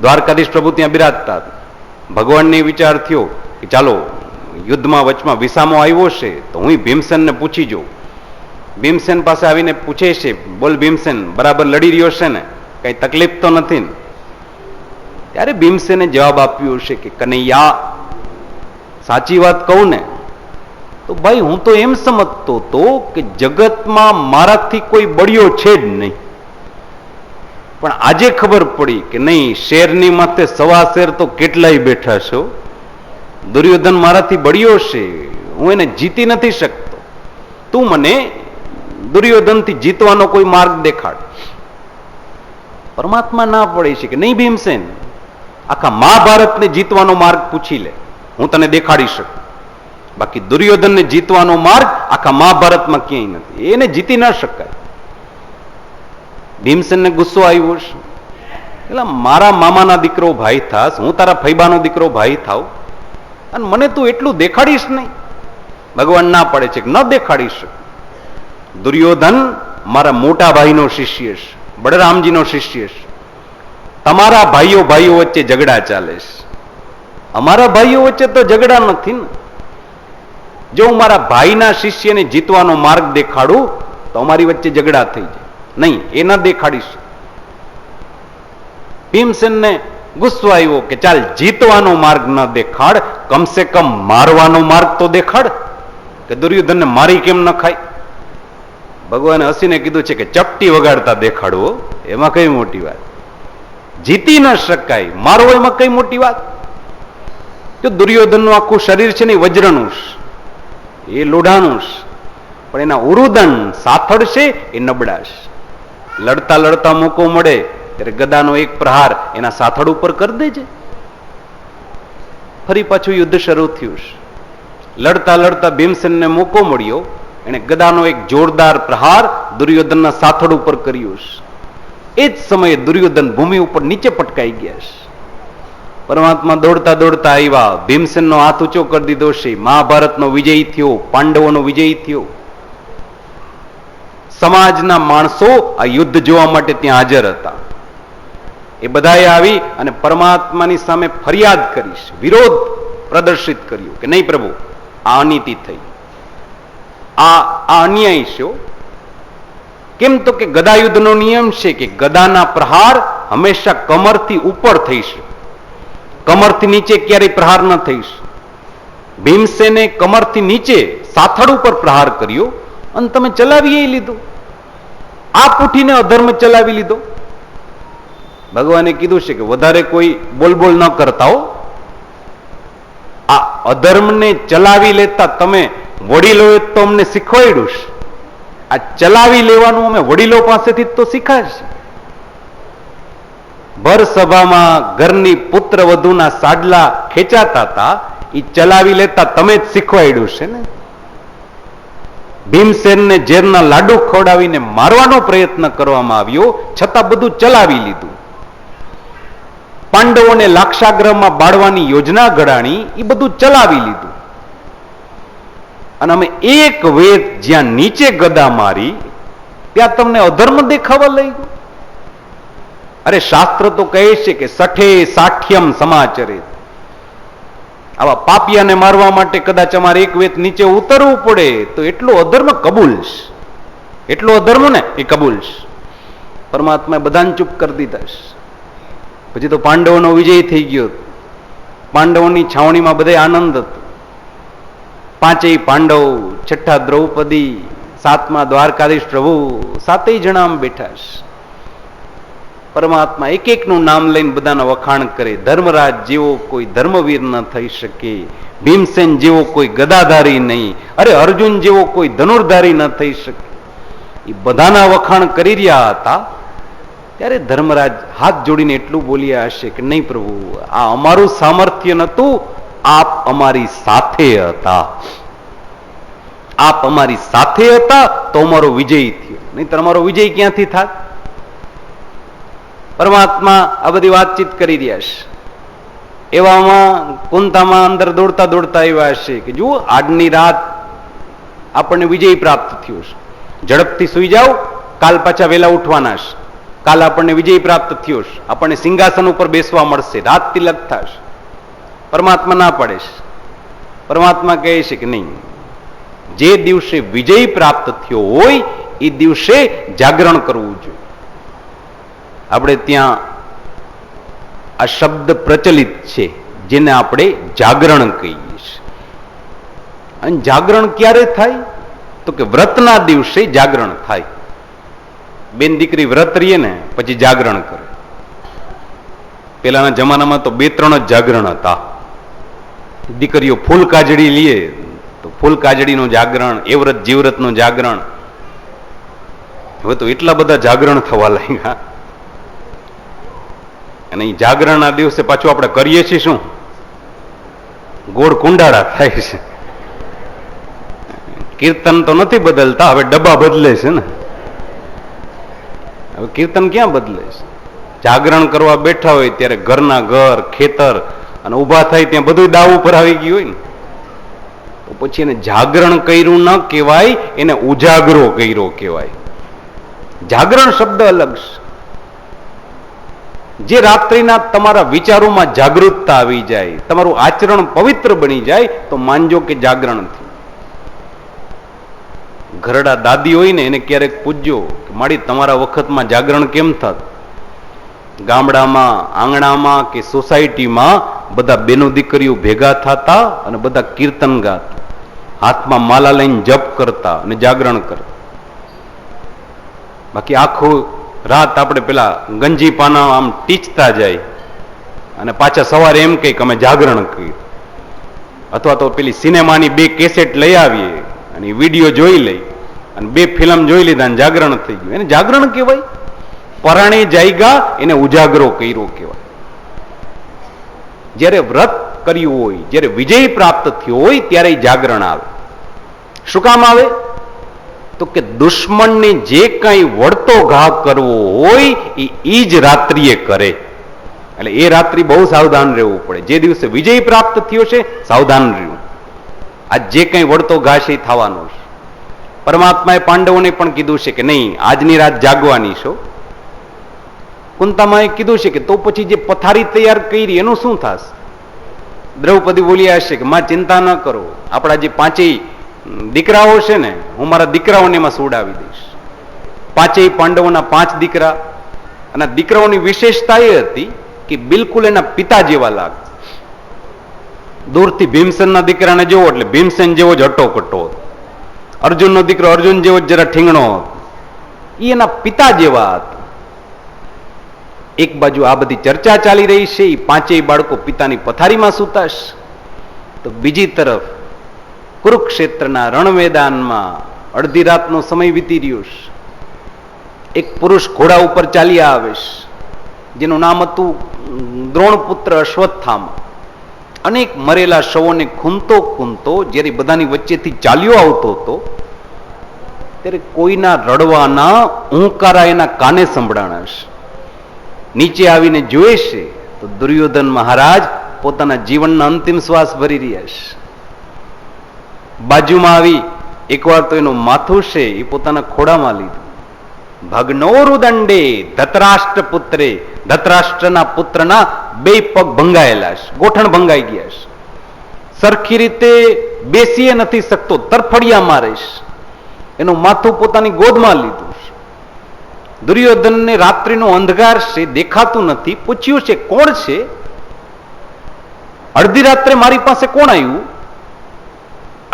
દ્વારકાધીશ પ્રભુ ત્યાં બિરાજતા હતા. ભગવાનને વિચાર થયો કે ચાલો યુદ્ધમાં વચમાં વિસામો આવ્યો છે તો હું ભીમસેનને પૂછી જોઉં. ભીમસેન પાસે આવીને પૂછે છે, બોલ ભીમસેન, બરાબર લડી રહ્યો છે ને? કઈ તકલીફ તો નથી ને? ત્યારે ભીમસેને જવાબ આપ્યો છે કે કનૈયા, સાચી વાત કહું ને તો ભાઈ હું તો એમ સમજતો હતો કે જગતમાં મારાથી કોઈ બળ્યો છે જ નહીં, પણ આજે ખબર પડી કે નહીં, શેરની માથે સવા શેર તો કેટલાય બેઠા છો. દુર્યોધન મારાથી બળ્યો છે, હું એને જીતી નથી શકતો. તું મને દુર્યોધનથી જીતવાનો કોઈ માર્ગ દેખાડ. પરમાત્મા ના પડે છે કે નહીં ભીમસેન, આખા મહાભારતને જીતવાનો માર્ગ પૂછી લે, હું તને દેખાડી શકું. બાકી દુર્યોધનને જીતવાનો માર્ગ આખા મહાભારતમાં ક્યાંય નથી, એને જીતી ના શકાય. ભીમસેનને ગુસ્સો આવ્યો છે, એટલે મારા મામાના દીકરો ભાઈ થાસ, હું તારા ફૈબાનો દીકરો ભાઈ થાવ અને મને તું એટલું દેખાડીશ નહીં? ભગવાન ના પડે છે કે ન દેખાડી શકે. દુર્યોધન મારા મોટા ભાઈનો શિષ્ય છે, બળરામજીનો શિષ્ય છે. તમારા ભાઈઓ વચ્ચે ઝઘડા ચાલે છે, અમારા ભાઈઓ વચ્ચે તો ઝઘડા નથી ને. જો હું મારા ભાઈના શિષ્યને જીતવાનો માર્ગ દેખાડું તો અમારી વચ્ચે ઝઘડા થઈ જાય. નહીં, એ ન દેખાડીશ. ભીમસેનને ગુસ્સો આવ્યો કે ચાલ જીતવાનો માર્ગ ન દેખાડ, કમસે કમ મારવાનો માર્ગ તો દેખાડ, કે દુર્યોધનને મારી કેમ ન ખાય. ભગવાને હસીને કીધું છે કે ચપટી વગાડતા દેખાડવો એમાં કઈ મોટી વાત? જીતી ન શકાય, મારવો એમાં કઈ મોટી વાત? જો દુર્યોધનનું આખું શરીર છે ને વજ્રનું, એ લોઢાનું, પણ એના ઉરુદન સાથળ છે એ નબળા છે. લડતા લડતા મોકો મળે ત્યારે ગદાનો એક પ્રહાર એના સાથળ ઉપર કરી દેજે. ફરી પાછું યુદ્ધ શરૂ થયું છે. લડતા લડતા ભીમસેનને મોકો મળ્યો, એને ગદાનો એક જોરદાર પ્રહાર દુર્યોધનના સાથળ ઉપર કર્યો છે. એ જ સમયે દુર્યોધન ભૂમિ ઉપર નીચે પટકાઈ ગયા છે. પરમાત્મા દોડતા દોડતા આવ્યા, ભીમસેનનો હાથ ઊંચો કરી દીધો છે. મહાભારતનો વિજય થયો, પાંડવોનો વિજય થયો. સમાજના માણસો આ યુદ્ધ જોવા માટે ત્યાં હાજર હતા. એ બધાએ આવી અને પરમાત્માની સામે ફરિયાદ કરી, વિરોધ પ્રદર્શિત કર્યો કે નહીં પ્રભુ, આ અનીતિ થઈ, આ અન્યાય છે. કેમ તો કે ગદાયુદ્ધનો નિયમ છે કે ગદાના પ્રહાર હંમેશા કમરથી ઉપર થઈ છે, કમરથી નીચે ક્યારેય પ્રહાર ન થઈ છે. ભીમસેને કમરથી નીચે સાથળ ઉપર પ્રહાર કર્યો અને તમે ચલાવી લીધું. આ પૂઠીને અધર્મ ચલાવી લીધો. ભગવાને કીધું છે કે વધારે કોઈ બોલબોલ ન કરતા હો. આ અધર્મને ચલાવી લેતા તમે વડીલોએ તો અમને શીખવાડ્યું છે, આ ચલાવી લેવાનું અમે વડીલો પાસેથી તો શીખાય છે. ભર સભામાં ઘરની પુત્ર વધુના સાડલા ખેંચાતા હતા, એ ચલાવી લેતા તમે જ શીખવાડ્યું છે ને. ભીમસેનને ઝેરના લાડુ ખવડાવીને મારવાનો પ્રયત્ન કરવામાં આવ્યો, છતાં બધું ચલાવી લીધું. પાંડવોને લાક્ષાગ્રહમાં બાળવાની યોજના ઘડાણી, એ બધું ચલાવી લીધું. અને અમે એક વેદ જ્યાં નીચે ગદા મારી ત્યાં તમને અધર્મ દેખાવા લઈ ગયું. અરે શાસ્ત્ર તો કહે છે કે સઠે સાઠ્યમ સમાચરે. આવા પાપિયાને મારવા માટે કદાચ અમારે એક વેત નીચે ઉતરવું પડે તો એટલો અધર્મ કબૂલ છે. એટલો અધર્મ ને એ કબૂલ છે. પરમાત્માએ બધાને ચૂપ કરી દીધા છે. પછી તો પાંડવોનો વિજય થઈ ગયો. પાંડવોની છાવણીમાં બધે આનંદ હતો. પાંચેય પાંડવ, છઠ્ઠા દ્રૌપદી, સાતમા દ્વારકાધીશ પ્રભુ, સાતેય જણા આમ બેઠા છે. પરમાત્મા એક એકનું નામ લઈને બધાના વખાણ કરે. ધર્મરાજ જેવો કોઈ ધર્મવીર ન થઈ શકે, ભીમસેન જેવો કોઈ ગદાધારી નહીં, અરે અર્જુન જેવો કોઈ ધનુર્ધારી ન થઈ શકે. એ બધાના વખાણ કરી રહ્યા હતા. ત્યારે ધર્મરાજ હાથ જોડીને એટલું બોલ્યા હશે કે નહીં પ્રભુ, આ અમારું સામર્થ્ય નતું, આપ અમારી સાથે હતા. આપ અમારી સાથે હતા તો અમારો વિજય થયો, નહીં તો અમારો વિજય ક્યાંથી થાત? પરમાત્મા આ બધી વાતચીત કરી રહ્યા છે. એવામાં કુંતામાં અંદર દોડતા દોડતા એવા હશે કે જુઓ, આજની રાત આપણને વિજય પ્રાપ્ત થયો છે. ઝડપથી સુઈ જાઓ, કાલ પાછા વહેલા ઉઠવાના છે. કાલ આપણને વિજય પ્રાપ્ત થયો છે, આપણને સિંહાસન ઉપર બેસવા મળશે, રાત તિલક થશે. પરમાત્મા ના પડે છે. પરમાત્મા કહે છે કે નહીં, જે દિવસે વિજય પ્રાપ્ત થયો હોય એ દિવસે જાગરણ કરવું જોઈએ. આપણે ત્યાં આ શબ્દ પ્રચલિત છે જેને આપણે જાગરણ કહીએ છીએ. અને જાગરણ ક્યારે થાય? તો કે વ્રતના દિવસે જાગરણ થાય. બેન દીકરી વ્રત રહીએ ને પછી જાગરણ કરે. પેલાના જમાનામાં તો 2-3 જ જાગરણ હતા. દીકરીઓ ફૂલ કાજડી લઈએ તો ફૂલ કાજડીનું જાગરણ, એ વ્રત જીવવ્રતનું જાગરણ. હવે તો એટલા બધા જાગરણ થવા લાગ્યા. અને એ જાગરણના દિવસે પાછું આપણે કરીએ છીએ શું? ગોળ કુંડાળા થાય છે. કીર્તન તો નથી બદલતા, હવે ડબ્બા બદલે છે ને. હવે કીર્તન ક્યાં બદલે છે? જાગરણ કરવા બેઠા હોય ત્યારે ઘરના ઘર, ખેતર અને ઊભા થાય ત્યાં બધું દાવ ઉપર આવી ગયું હોય ને, તો પછી એને જાગરણ કર્યું ન કહેવાય, એને ઉજાગરો કર્યો કહેવાય. જાગરણ શબ્દ અલગ છે. જે રાત્રિના તમારા વિચારોમાં જાગૃતતા આવી જાય, તમારું આચરણ પવિત્ર બની જાય, તો માનજો કે જાગરણ થયું. ઘરડા દાદી હોય ને એને ક્યારેક પૂછજો કે માડી તમારા વખતમાં જાગરણ કેમ થત? ગામડામાં, આંગણામાં કે સોસાયટીમાં બધા બેનો દીકરીઓ ભેગા થતા અને બધા કીર્તન ગાતા, હાથમાં માલા લઈને જપ કરતા અને જાગરણ કરતા. બાકી આખું રાત આપણે પેલા ગંજી પાના આમ ટીચતા જાય અને પાછા સવારે એમ કહે કે અમે જાગરણ કર્યું. અથવા તો પેલી સિનેમાની 2 કેસેટ લઈ આવીએ અને વિડીયો જોઈ લઈ અને 2 ફિલ્મ જોઈ લીધા અને જાગરણ થઈ ગયું. એને જાગરણ કહેવાય? પરાણે જાયગા એને ઉજાગરો કર્યો કહેવાય. જ્યારે વ્રત કર્યું હોય, જ્યારે વિજય પ્રાપ્ત થયો હોય ત્યારે જાગરણ આવે. શું કામ આવે? તો કે દુશ્મનને જે કઈ વળતો ઘા કરવો હોય એ જ રાત્રિએ કરે. એટલે એ રાત્રિ બહુ સાવધાન રહેવું પડે. જે દિવસે વિજય પ્રાપ્ત થયો છે સાવધાન રહેવું. આ જે કઈ વળતો ઘા છે એ થવાનો છે. પરમાત્માએ પાંડવોને પણ કીધું છે કે નહીં, આજની રાત જાગવાની છો. કુંતામાએ કીધું છે કે તો પછી જે પથારી તૈયાર કરી એનું શું થશે? દ્રૌપદી બોલ્યા હશે કે માં ચિંતા ન કરો, આપણા જે 5 દીકરાઓ છે ને, હું મારા દીકરાઓને એમાં સુડાવી દઈશ. 5 પાંડવોના 5 દીકરા, અને દીકરાઓની વિશેષતા એ હતી કે બિલકુલ એના પિતા જેવા લાગતા. દૂરથી ભીમસેનના દીકરાને જોવો એટલે ભીમસેન જેવો જ હટ્ટોકટ્ટો હતો. અર્જુનનો દીકરો અર્જુન જેવો જ જરા ઠીંગણો હતો. એ એના પિતા જેવા હતા. એક બાજુ આ બધી ચર્ચા ચાલી રહી છે, એ 5 બાળકો પિતાની પથારીમાં સૂતા છે, તો બીજી તરફ કુરુક્ષેત્રના રણ મેદાનમાં અડધી રાતનો સમય વીતી રહ્યો છે. એક પુરુષ ઘોડા ઉપર ચાલ્યા આવે છે, જેનું નામ હતું દ્રોણપુત્ર અશ્વત્થામા. અનેક મરેલા શવોને ખૂંદતો ખૂંદતો જ્યારે બધાની વચ્ચેથી ચાલ્યો આવતો હતો, ત્યારે કોઈના રડવાના ઊંકારા એના કાને સંભળાણા છે. નીચે આવીને જોયે છે તો દુર્યોધન મહારાજ પોતાના જીવનના અંતિમ શ્વાસ ભરી રહ્યા છે. બાજુમાં આવી એકવાર તો એનું માથું છે એ પોતાના ખોડામાં લીધું. ભગ્નોરુદંડે ધતરાષ્ટ્ર પુત્રે, ધતરાષ્ટ્રના પુત્રના 2 પગ ભંગાયેલા છે, ગોઠણ ભંગાઈ ગયા છે. સરખી રીતે બેસીએ નથી શકતો, તરફડિયા મારે છે. એનું માથું પોતાની ગોદમાં લીધું. દુર્યોધનને રાત્રિનો અંધકાર છે, દેખાતું નથી. પૂછ્યું છે કોણ છે? અડધી રાત્રે મારી પાસે કોણ આવ્યું?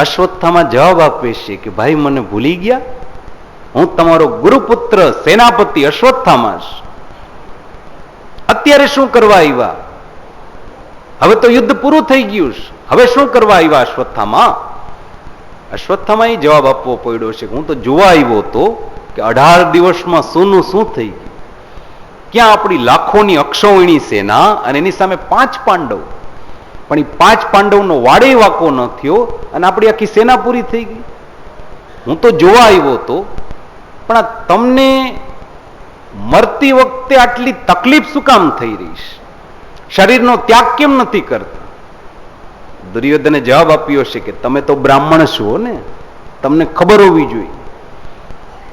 અશ્વત્થામા જવાબ આપે છે કે ભાઈ મને ભૂલી ગયા, હું તમારો ગુરુપુત્ર સેનાપતિ અશ્વત્થામા છું. અત્યારે શું કરવા આવ્યા? હવે તો યુદ્ધ પૂરું થઈ ગયું છે, હવે શું કરવા આવ્યા અશ્વત્થામા? અશ્વત્થામાએ જવાબ આપવો પડ્યો છે કે હું તો જોવા આવ્યો હતો કે 18 દિવસમાં શું શું થઈ ગયું. ક્યાં આપણી લાખોની અક્ષૌહિણી સેના અને એની સામે 5 પાંડવ, પણ એ 5 પાંડવનો વાડે વાકો ન થયો અને આપણી આખી સેના પૂરી થઈ ગઈ. હું તો જોવા આવ્યો હતો, પણ આ તમને મરતી વખતે આટલી તકલીફ શું કામ થઈ રહી છે? શરીરનો ત્યાગ કેમ નથી કરતા? દુર્યોધને જવાબ આપ્યો છે કે તમે તો બ્રાહ્મણ છો ને, તમને ખબર હોવી જોઈએ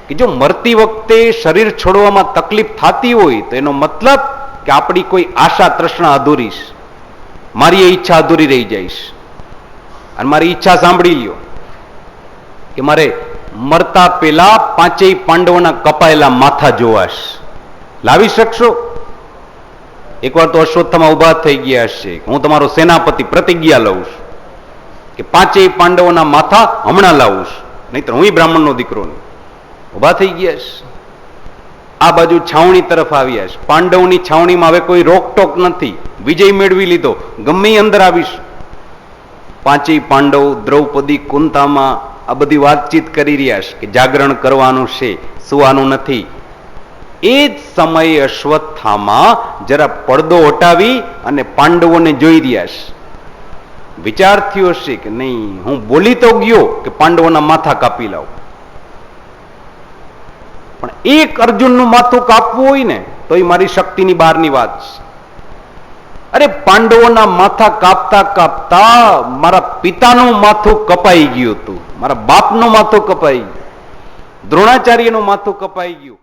કે જો મરતી વખતે શરીર છોડવામાં તકલીફ થતી હોય તો એનો મતલબ કે આપણી કોઈ આશા તૃષ્ણા અધૂરી છે. મારી એ ઈચ્છા અધૂરી રહી જાય છે. અને મારી ઈચ્છા સાંભળી લ્યો કે મારે મરતા પેલા 5 પાંડવોના કપાયેલા માથા જોવાશ. લાવી શકશો? એકવાર તો અશ્વત્થામા ઉભા થઈ ગયા હશે. હું તમારો સેનાપતિ પ્રતિજ્ઞા લઉં છું કે 5 પાંડવોના માથા હમણાં લાવું છું, નહીતર હું બ્રાહ્મણનો દીકરો નહીં. ઉભા થઈ ગયા છે. આ બાજુ છાવણી તરફ આવ્યા છે. પાંડવોની છાવણીમાં હવે કોઈ રોકટોક નથી, વિજય મેળવી લીધો, ગમે અંદર આવીશ. 5 પાંડવ દ્રૌપદી કુંતામાં આ બધી વાતચીત કરી રહ્યા છે કે જાગરણ કરવાનું છે, સુવાનું નથી. એ જ સમયે અશ્વત્થામા જરા પડદો હટાવી અને પાંડવોને જોઈ રહ્યા છે. વિચાર થયો છે કે નહીં, હું બોલી તો ગયો કે પાંડવોના માથા કાપી લાવ, પણ એક અર્જુનનું માથું કાપવું હોય ને તો એ મારી શક્તિની બહારની વાત છે. અરે પાંડવોના માથા કાપતા કાપતા મારા પિતાનું માથું કપાઈ ગયું હતું, મારા બાપનું માથું કપાઈ ગયું, દ્રોણાચાર્યનું માથું કપાઈ ગયું.